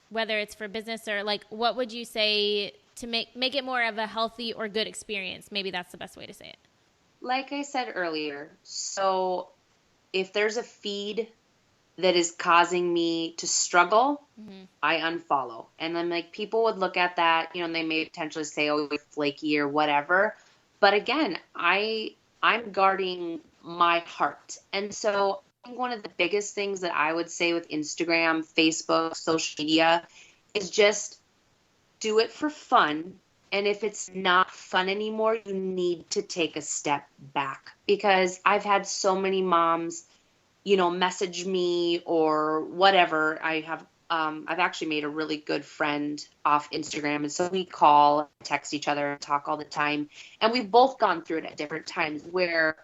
whether it's for business or like what would you say to make it more of a healthy or good experience? Maybe that's the best way to say it. Like I said earlier, so if there's a feed that is causing me to struggle, Mm-hmm. I unfollow. And then like people would look at that, and they may potentially say, oh, you're flaky or whatever. But again, I'm guarding my heart. And so I think one of the biggest things that I would say with Instagram, Facebook, social media is just do it for fun. And if it's not fun anymore, you need to take a step back because I've had so many moms, message me or whatever. I have I've actually made a really good friend off Instagram. And so we call, text each other, talk all the time. And we've both gone through it at different times where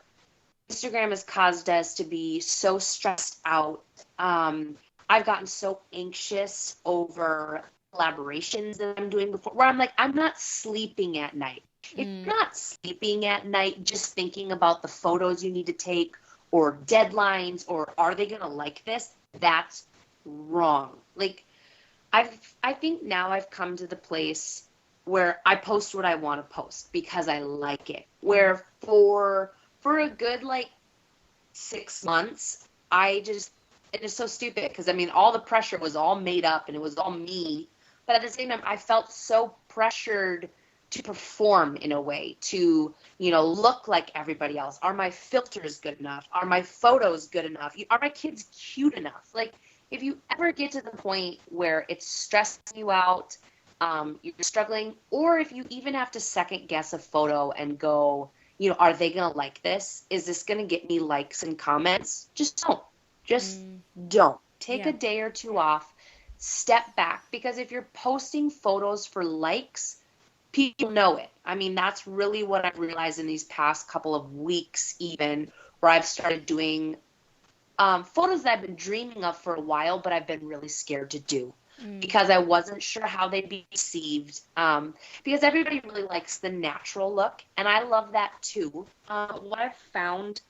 Instagram has caused us to be so stressed out. I've gotten so anxious over collaborations that I'm doing before, where I'm like, I'm not sleeping at night. If you're not sleeping at night just thinking about the photos you need to take or deadlines or are they going to like this, that's wrong. Like, I think now I've come to the place where I post what I want to post because I like it. Where for a good like 6 months, I just it is so stupid because I mean all the pressure was all made up and it was all me. But at the same time, I felt so pressured to perform in a way, to, look like everybody else. Are my filters good enough? Are my photos good enough? Are my kids cute enough? Like, if you ever get to the point where it's stressing you out, you're struggling, or if you even have to second guess a photo and go, are they going to like this? Is this going to get me likes and comments? Just don't. Just don't. Take Yeah. a day or two off. Step back. Because if you're posting photos for likes, people know it. I mean, that's really what I've realized in these past couple of weeks, even where I've started doing photos that I've been dreaming of for a while, but I've been really scared to do because I wasn't sure how they'd be received. Because everybody really likes the natural look, and I love that too. What I've found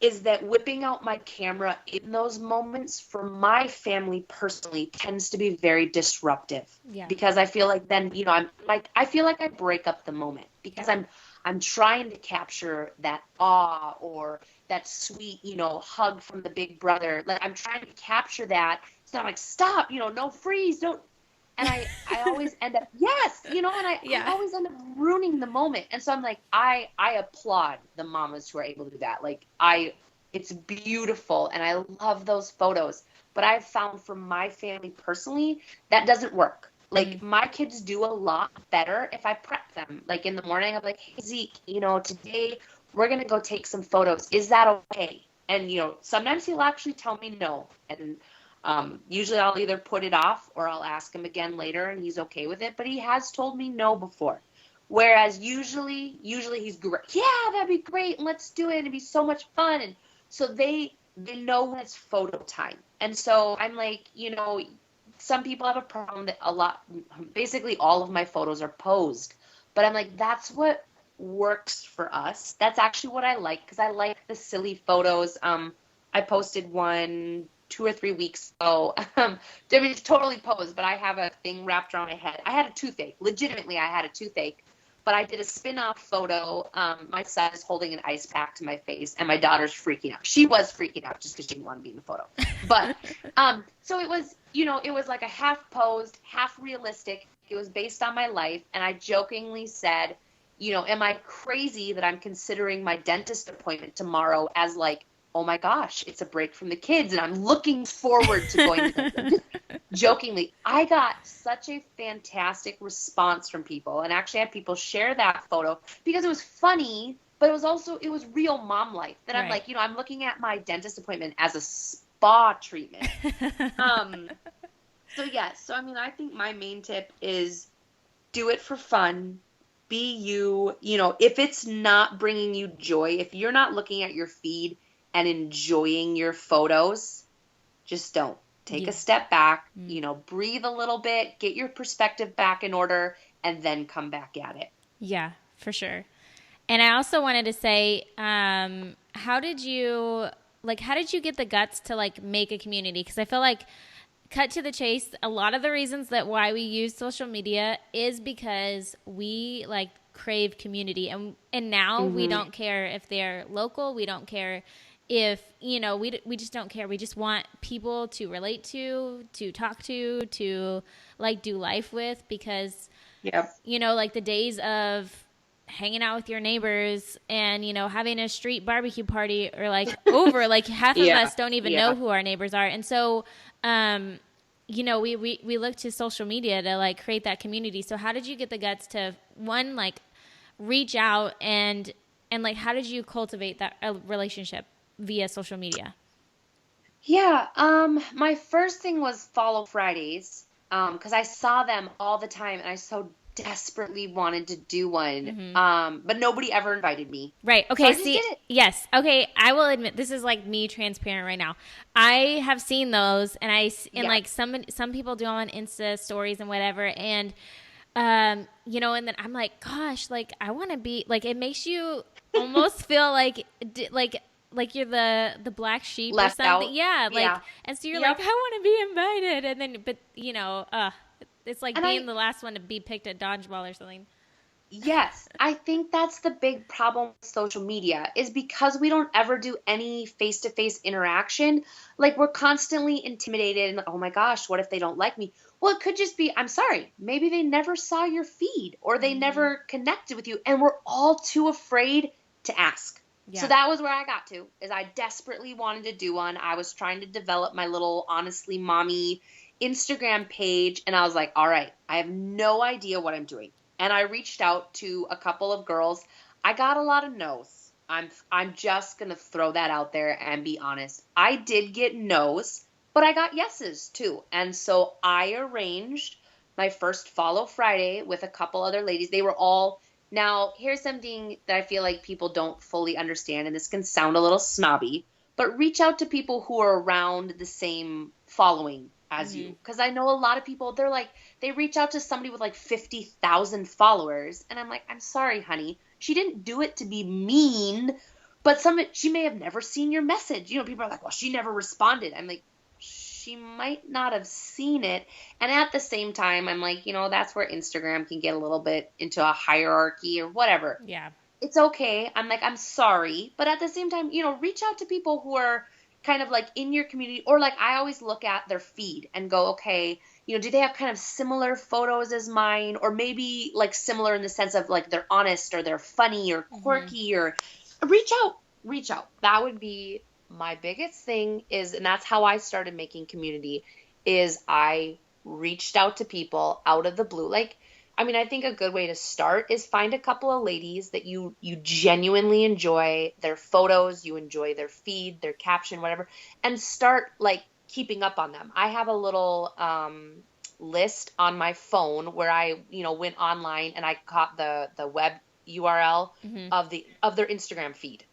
is that whipping out my camera in those moments for my family personally tends to be very disruptive. Yeah. Because I feel like then, I'm like, I feel like I break up the moment because I'm trying to capture that awe or that sweet, hug from the big brother. Like I'm trying to capture that. So I'm like, stop, no freeze, don't. And I always end up, yes, and I Yeah. always end up ruining the moment. And so I'm like, I applaud the mamas who are able to do that. Like it's beautiful and I love those photos. But I've found for my family personally, that doesn't work. Like my kids do a lot better if I prep them. Like in the morning, I'm like, hey Zeke, today we're gonna go take some photos. Is that okay? And sometimes he'll actually tell me no. And usually I'll either put it off or I'll ask him again later and he's okay with it. But he has told me no before. Whereas usually he's great. Yeah, that'd be great. Let's do it. It'd be so much fun. And so they know when it's photo time. And so I'm like, some people have a problem that basically all of my photos are posed. But I'm like, that's what works for us. That's actually what I like because I like the silly photos. I posted one 2 or 3 weeks ago. I mean, it's totally posed, but I have a thing wrapped around my head. I had a toothache. Legitimately, I had a toothache. But I did a spin-off photo. My son is holding an ice pack to my face, and my daughter's freaking out. She was freaking out just because she didn't want to be in the photo. But so it was, it was like a half posed, half realistic. It was based on my life, and I jokingly said, am I crazy that I'm considering my dentist appointment tomorrow as like, oh my gosh, it's a break from the kids, and I'm looking forward to going to them. Jokingly, I got such a fantastic response from people, and actually had people share that photo because it was funny, but it was real mom life. That I'm like, I'm looking at my dentist appointment as a spa treatment. So yes, so I mean, I think my main tip is do it for fun. Be you, if it's not bringing you joy, if you're not looking at your feed and enjoying your photos, just don't. Take a step back, breathe a little bit, get your perspective back in order, and then come back at it. Yeah, for sure. And I also wanted to say, how did you get the guts to like make a community? Because I feel like, cut to the chase, a lot of the reasons that why we use social media is because we like crave community, and now we don't care if they're local. We don't care if we just don't care. We just want people to relate to talk to like do life with, because Yep. like the days of hanging out with your neighbors and having a street barbecue party or like over. Like half of us don't even know who our neighbors are, and so we look to social media to like create that community. So how did you get the guts to, one, like reach out, and like how did you cultivate that relationship via social media? Yeah, my first thing was follow Fridays, because I saw them all the time and I so desperately wanted to do one. Mm-hmm. But nobody ever invited me. Right. So Okay. I just See, did it. yes. Okay. I will admit this is like me transparent right now. I have seen those, and and Yeah. like some people do them on Insta stories and whatever, and and then I'm like, gosh, like I want to be like. It makes you almost feel like you're the black sheep or Left something. out. Yeah. Like, Yeah. and so you're like, Yep. I want to be invited, and then but it's like And being the last one to be picked at dodgeball or something. yes, I think that's the big problem with social media is because we don't ever do any face-to-face interaction. Like we're constantly intimidated and oh my gosh, what if they don't like me? Well, it could just be, I'm sorry, maybe they never saw your feed or they Mm-hmm. never connected with you and we're all too afraid to ask. So Yeah. that was where I got to, is I desperately wanted to do one. I was trying to develop my little honestly mommy Instagram page and I was like, all right, I have no idea what I'm doing and I reached out to a couple of girls. I got a lot of no's. I'm just going to throw that out there and be honest. I did get no's, but I got yeses too. And so I arranged my first follow Friday with a couple other ladies. They were all now, here's something that I feel like people don't fully understand, and this can sound a little snobby, but reach out to people who are around the same following as Mm-hmm. you. Because I know a lot of people, they're like, they reach out to somebody with like 50,000 followers. And I'm like, I'm sorry, honey. She didn't do it to be mean, but she may have never seen your message. People are like, well, she never responded. I'm like, she might not have seen it. And at the same time, I'm like, that's where Instagram can get a little bit into a hierarchy or whatever. Yeah. It's okay. I'm like, I'm sorry. But at the same time, reach out to people who are kind of like in your community or like I always look at their feed and go, okay, do they have kind of similar photos as mine? Or maybe like similar in the sense of like they're honest or they're funny or Mm-hmm. quirky or reach out, reach out. That would be my biggest thing is, and that's how I started making community is I reached out to people out of the blue. Like, I mean, I think a good way to start is find a couple of ladies that you genuinely enjoy their photos, you enjoy their feed, their caption, whatever, and start like keeping up on them. I have a little list on my phone where I, went online and I caught the web URL Mm-hmm. of their Instagram feed.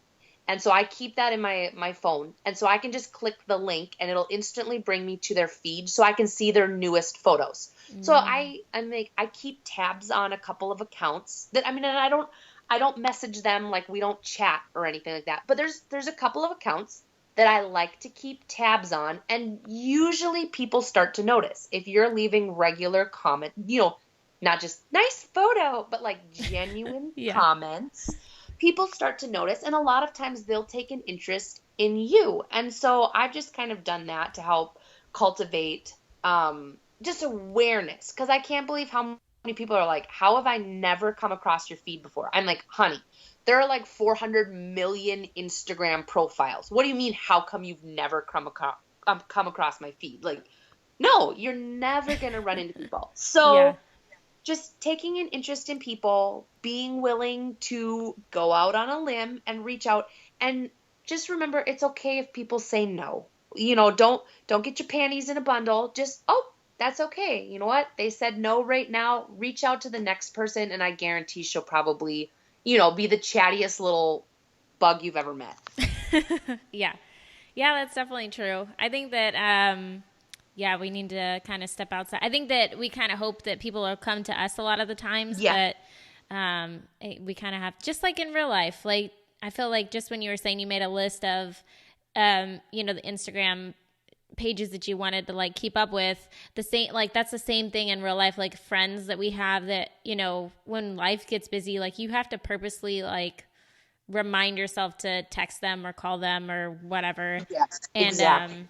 And so I keep that in my phone. And so I can just click the link and it'll instantly bring me to their feed so I can see their newest photos. So Mm. I keep tabs on a couple of accounts that I mean and I don't message them like we don't chat or anything like that. But there's a couple of accounts that I like to keep tabs on and usually people start to notice if you're leaving regular comment, not just nice photo, but like genuine Yeah. comments people start to notice and a lot of times they'll take an interest in you and so I've just kind of done that to help cultivate just awareness because I can't believe how many people are like how have I never come across your feed before. I'm like honey, there are like 400 million Instagram profiles. What do you mean how come you've never come across my feed? Like no, you're never going to run into people. Yeah. So just taking an interest in people, being willing to go out on a limb and reach out and just remember it's okay if people say no. Don't get your panties in a bundle. Just that's okay. You know what? They said no right now. Reach out to the next person and I guarantee she'll probably, be the chattiest little bug you've ever met. Yeah. Yeah, that's definitely true. I think that yeah, we need to kind of step outside. I think that we kind of hope that people will come to us a lot of the times, Yeah. but we kind of have just like in real life. Like I feel like just when you were saying you made a list of the Instagram pages that you wanted to like keep up with, the same like that's the same thing in real life, like friends that we have that, when life gets busy, like you have to purposely like remind yourself to text them or call them or whatever. Yes, And exactly.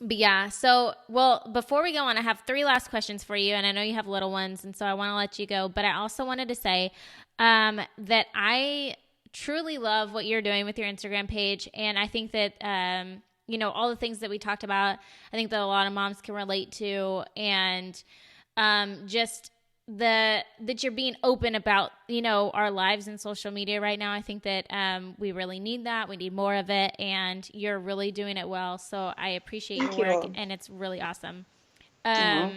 but yeah, so well, before we go on, I have three last questions for you, and I know you have little ones, and so I want to let you go. But I also wanted to say that I truly love what you're doing with your Instagram page, and I think that all the things that we talked about, I think that a lot of moms can relate to, and just that you're being open about, you know, our lives in social media right now. I think that we really need that. We need more of it, and you're really doing it well. So I appreciate your Thank work, you. and it's really awesome. Oh.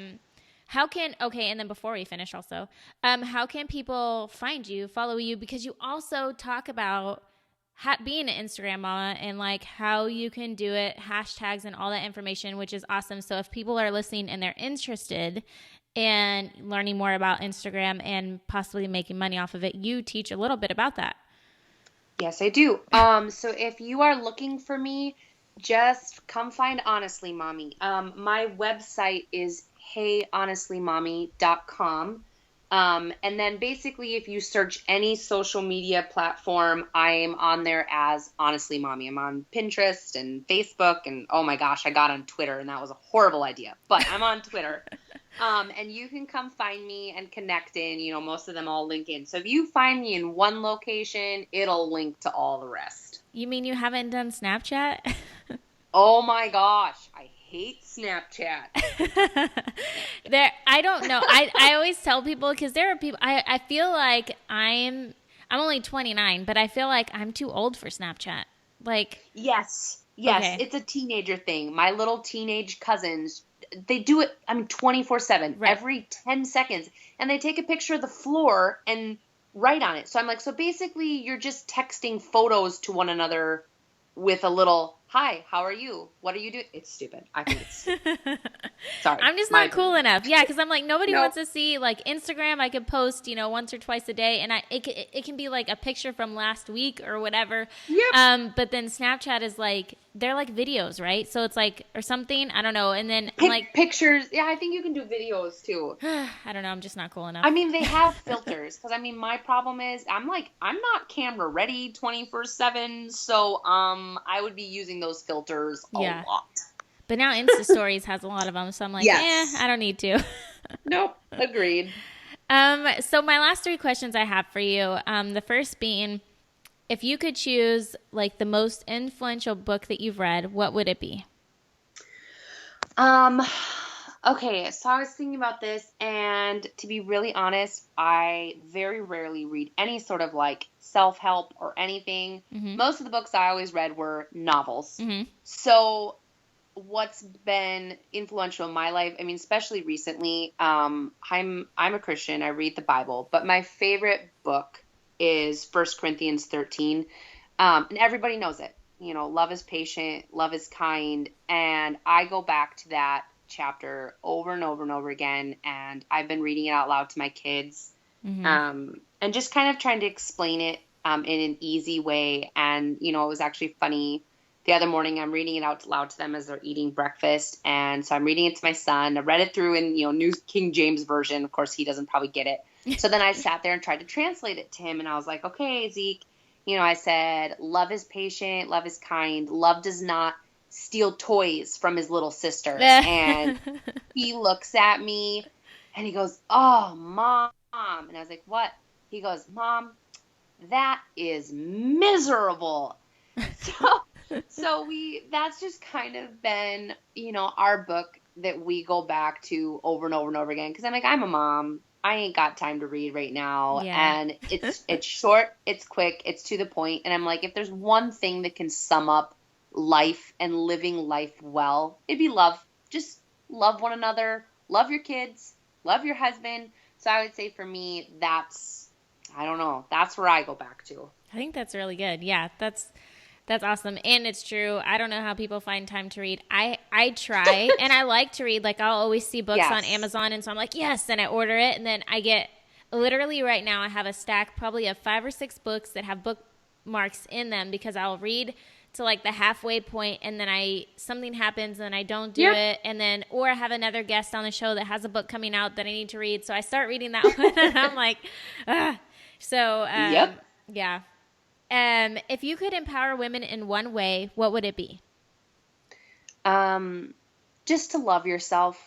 How can okay, and then before we finish, also, how can people find you, follow you? Because you also talk about being an Instagram mama and like how you can do it, hashtags and all that information, which is awesome. So if people are listening and they're interested in learning more about Instagram and possibly making money off of it, you teach a little bit about that. Yes, I do. So if you are looking for me, just come find Honestly Mommy. My website is heyhonestlymommy.com. And then basically if you search any social media platform, I'm on there as Honestly Mommy. I'm on Pinterest and Facebook, and oh my gosh, I got on Twitter and that was a horrible idea, but I'm on Twitter. And you can come find me and connect in, most of them all link in. So if you find me in one location, it'll link to all the rest. You mean you haven't done Snapchat? Oh my gosh, I hate Snapchat. I don't know. I always tell people, because there are people, I feel like I'm only 29, but I feel like I'm too old for Snapchat. Like, Yes, yes, okay, it's a teenager thing. My little teenage cousins, they do it, 24/7, right. every 10 seconds, and they take a picture of the floor and write on it. So I'm like, so basically you're just texting photos to one another with a little, hi, how are you? What are you doing? It's stupid. I think it's stupid. Sorry, I'm just my not cool opinion. enough. Yeah, because I'm like, nobody No. wants to see, like, Instagram. I could post, once or twice a day, and it can be like a picture from last week or whatever. Yep. But then Snapchat is like, they're like videos, right? So it's like, or something. I don't know. And then I'm like, Pictures. Yeah, I think you can do videos too. I don't know. I'm just not cool enough. I mean, they have filters because my problem is I'm not camera ready 24/7, so I would be using those filters a Yeah. lot. But now Insta Stories has a lot of them, so I'm like, Yes. I don't need to. Nope. Agreed. So my last three questions I have for you. The first being, if you could choose like the most influential book that you've read, what would it be? Um, okay, so I was thinking about this, and to be really honest, I very rarely read any sort of like self-help or anything. Mm-hmm. Most of the books I always read were novels. Mm-hmm. So what's been influential in my life, especially recently, I'm a Christian, I read the Bible, but my favorite book is 1 Corinthians 13. And everybody knows it. Love is patient, love is kind, and I go back to that chapter over and over and over again, and I've been reading it out loud to my kids, Mm-hmm. and just kind of trying to explain it in an easy way. And it was actually funny. The other morning, I'm reading it out loud to them as they're eating breakfast, and so I'm reading it to my son. I read it through in New King James Version. Of course, he doesn't probably get it. So then I sat there and tried to translate it to him, and I was like, "Okay, Zeke." I said, "Love is patient, love is kind, love does not steal toys from his little sister." And he looks at me, and he goes, "Oh, Mom." And I was like, "What?" He goes, "Mom, that is miserable." So that's just kind of been, our book that we go back to over and over and over again. Cause I'm like, I'm a mom. I ain't got time to read right now. Yeah. And it's short, it's quick, it's to the point. And I'm like, if there's one thing that can sum up life and living life well, it'd be love. Just love one another, love your kids, love your husband. So I would say for me, I don't know, that's where I go back to. I think that's really good. Yeah, that's awesome, and it's true. I don't know how people find time to read. I try, and I like to read. Like, I'll always see books on Yes. Amazon, and so I'm like, yes, and I order it, and then I get, literally right now I have a stack probably of 5 or 6 books that have bookmarks in them, because I'll read to like the halfway point, and then something happens and I don't do Yep. it, and then, or I have another guest on the show that has a book coming out that I need to read, so I start reading that one, and I'm like, ah. So Yep. yeah. If you could empower women in one way, what would it be? Um, just to love yourself.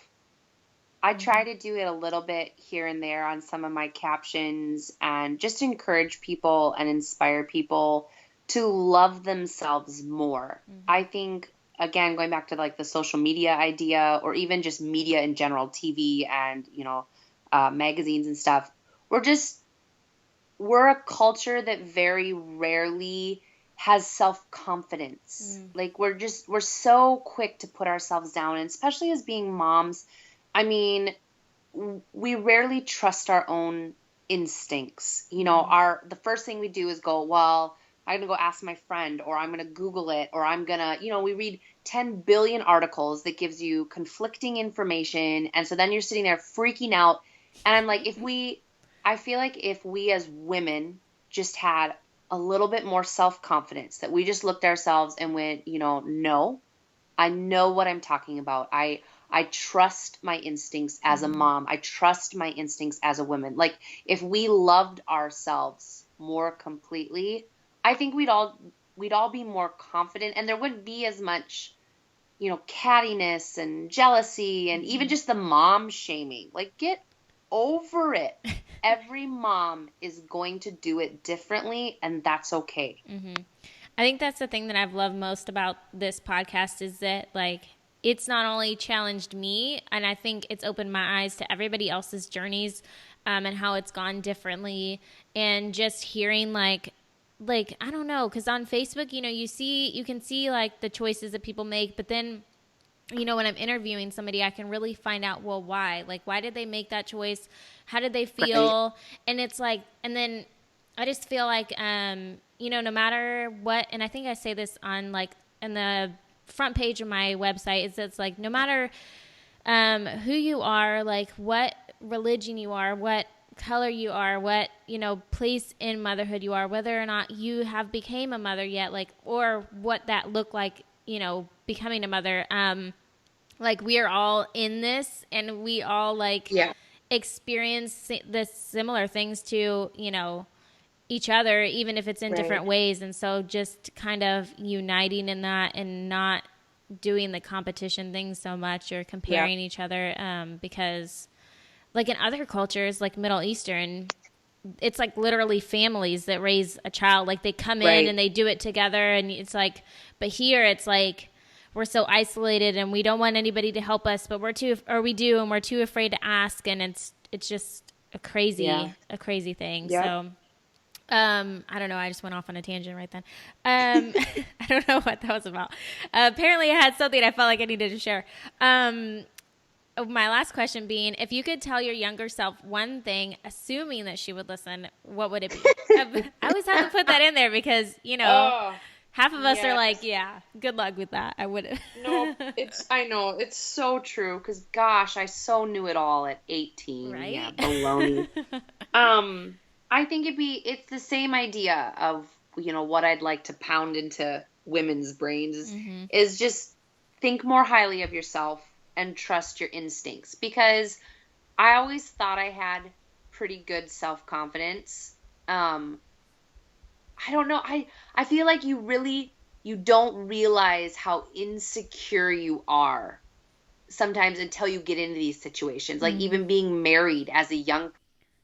I try Mm-hmm. to do it a little bit here and there on some of my captions, and just encourage people and inspire people to love themselves more. Mm-hmm. I think, again, going back to like the social media idea, or even just media in general, TV and, magazines and stuff. We're just we're a culture that very rarely has self-confidence. Like we're so quick to put ourselves down, and especially as being moms, I mean, we rarely trust our own instincts. The first thing we do is go, well, I'm going to go ask my friend, or I'm going to Google it, or I'm going to, we read 10 billion articles that gives you conflicting information. And so then you're sitting there freaking out. And I'm like, I feel like if we as women just had a little bit more self-confidence, that we just looked at ourselves and went, no, I know what I'm talking about. I trust my instincts as a mom. I trust my instincts as a woman. Like if we loved ourselves more completely, I think we'd all be more confident, and there wouldn't be as much, cattiness and jealousy and even just the mom shaming. Like get over it. Every mom is going to do it differently, and that's okay. I think that's the thing that I've loved most about this podcast is that like it's not only challenged me, and I think it's opened my eyes to everybody else's journeys, and how it's gone differently, and just hearing like I don't know, because on Facebook, you can see like the choices that people make, but then when I'm interviewing somebody, I can really find out, well, why? Like, why did they make that choice? How did they Right. feel? And it's like, and then I just feel like, no matter what, and I think I say this on like, in the front page of my website, is it's like, no matter who you are, like what religion you are, what color you are, what place in motherhood you are, whether or not you have became a mother yet, like, or what that looked like, becoming a mother, like we are all in this, and we all like Yeah. experience the similar things to each other, even if it's in Right. different ways. And so just kind of uniting in that, and not doing the competition thing so much, or Yeah. comparing each other, because like in other cultures like Middle Eastern, it's like literally families that raise a child. Like they come in Right. and they do it together, and it's like, but here it's like we're so isolated and we don't want anybody to help us, but we do, and we're too afraid to ask, and it's just Yeah. a crazy thing. Yep. So I don't know. I just went off on a tangent right then. I don't know what that was about. Apparently, I had something I felt like I needed to share. My last question being, if you could tell your younger self one thing, assuming that she would listen, what would it be? I always have to put that in there because, Oh, half of us are like, yes. yeah, good luck with that. I wouldn't. No, I know, it's so true because gosh, I so knew it all at 18. Yeah, Right? baloney. I think it's the same idea of, what I'd like to pound into women's brains is just think more highly of yourself and trust your instincts, because I always thought I had pretty good self-confidence. Um, I don't know. I feel like you don't realize how insecure you are sometimes until you get into these situations. Like even being married as a young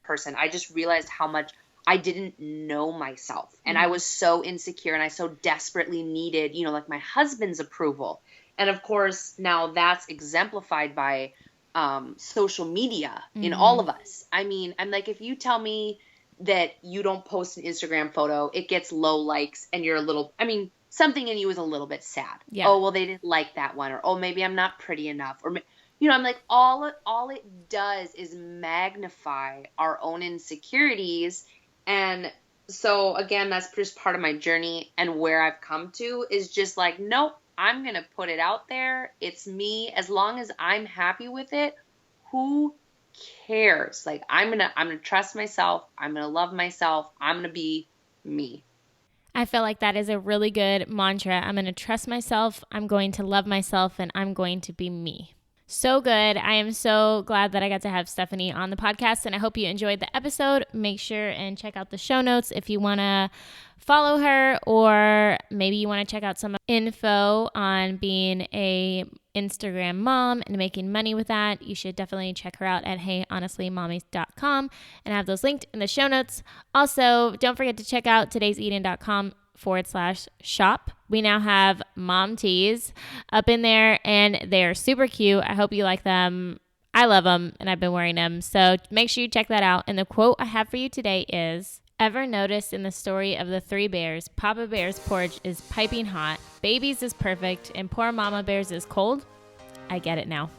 person, I just realized how much I didn't know myself. And I was so insecure, and I so desperately needed, like my husband's approval. And of course, now that's exemplified by social media in all of us. I mean, I'm like, if you tell me that you don't post an Instagram photo, it gets low likes, and something in you is a little bit sad. Yeah. Oh, well, they didn't like that one, or oh, maybe I'm not pretty enough, or I'm like, all it does is magnify our own insecurities. And so again, that's just part of my journey, and where I've come to is just like, nope, I'm going to put it out there. It's me. As long as I'm happy with it, who cares? Like I'm going to trust myself. I'm going to love myself. I'm going to be me. I feel like that is a really good mantra. I'm going to trust myself, I'm going to love myself, and I'm going to be me. So good. I am so glad that I got to have Stephanie on the podcast, and I hope you enjoyed the episode. Make sure and check out the show notes if you want to follow her, or maybe you want to check out some info on being a Instagram mom and making money with that. You should definitely check her out at heyhonestlymommies.com, and I have those linked in the show notes. Also, don't forget to check out today'seden.com/shop. We now have mom tees up in there, and they're super cute. I hope you like them. I love them and I've been wearing them. So make sure you check that out. And the quote I have for you today is, ever noticed in the story of the three bears, Papa Bear's porch is piping hot, Baby's is perfect, and poor Mama Bear's is cold? I get it now.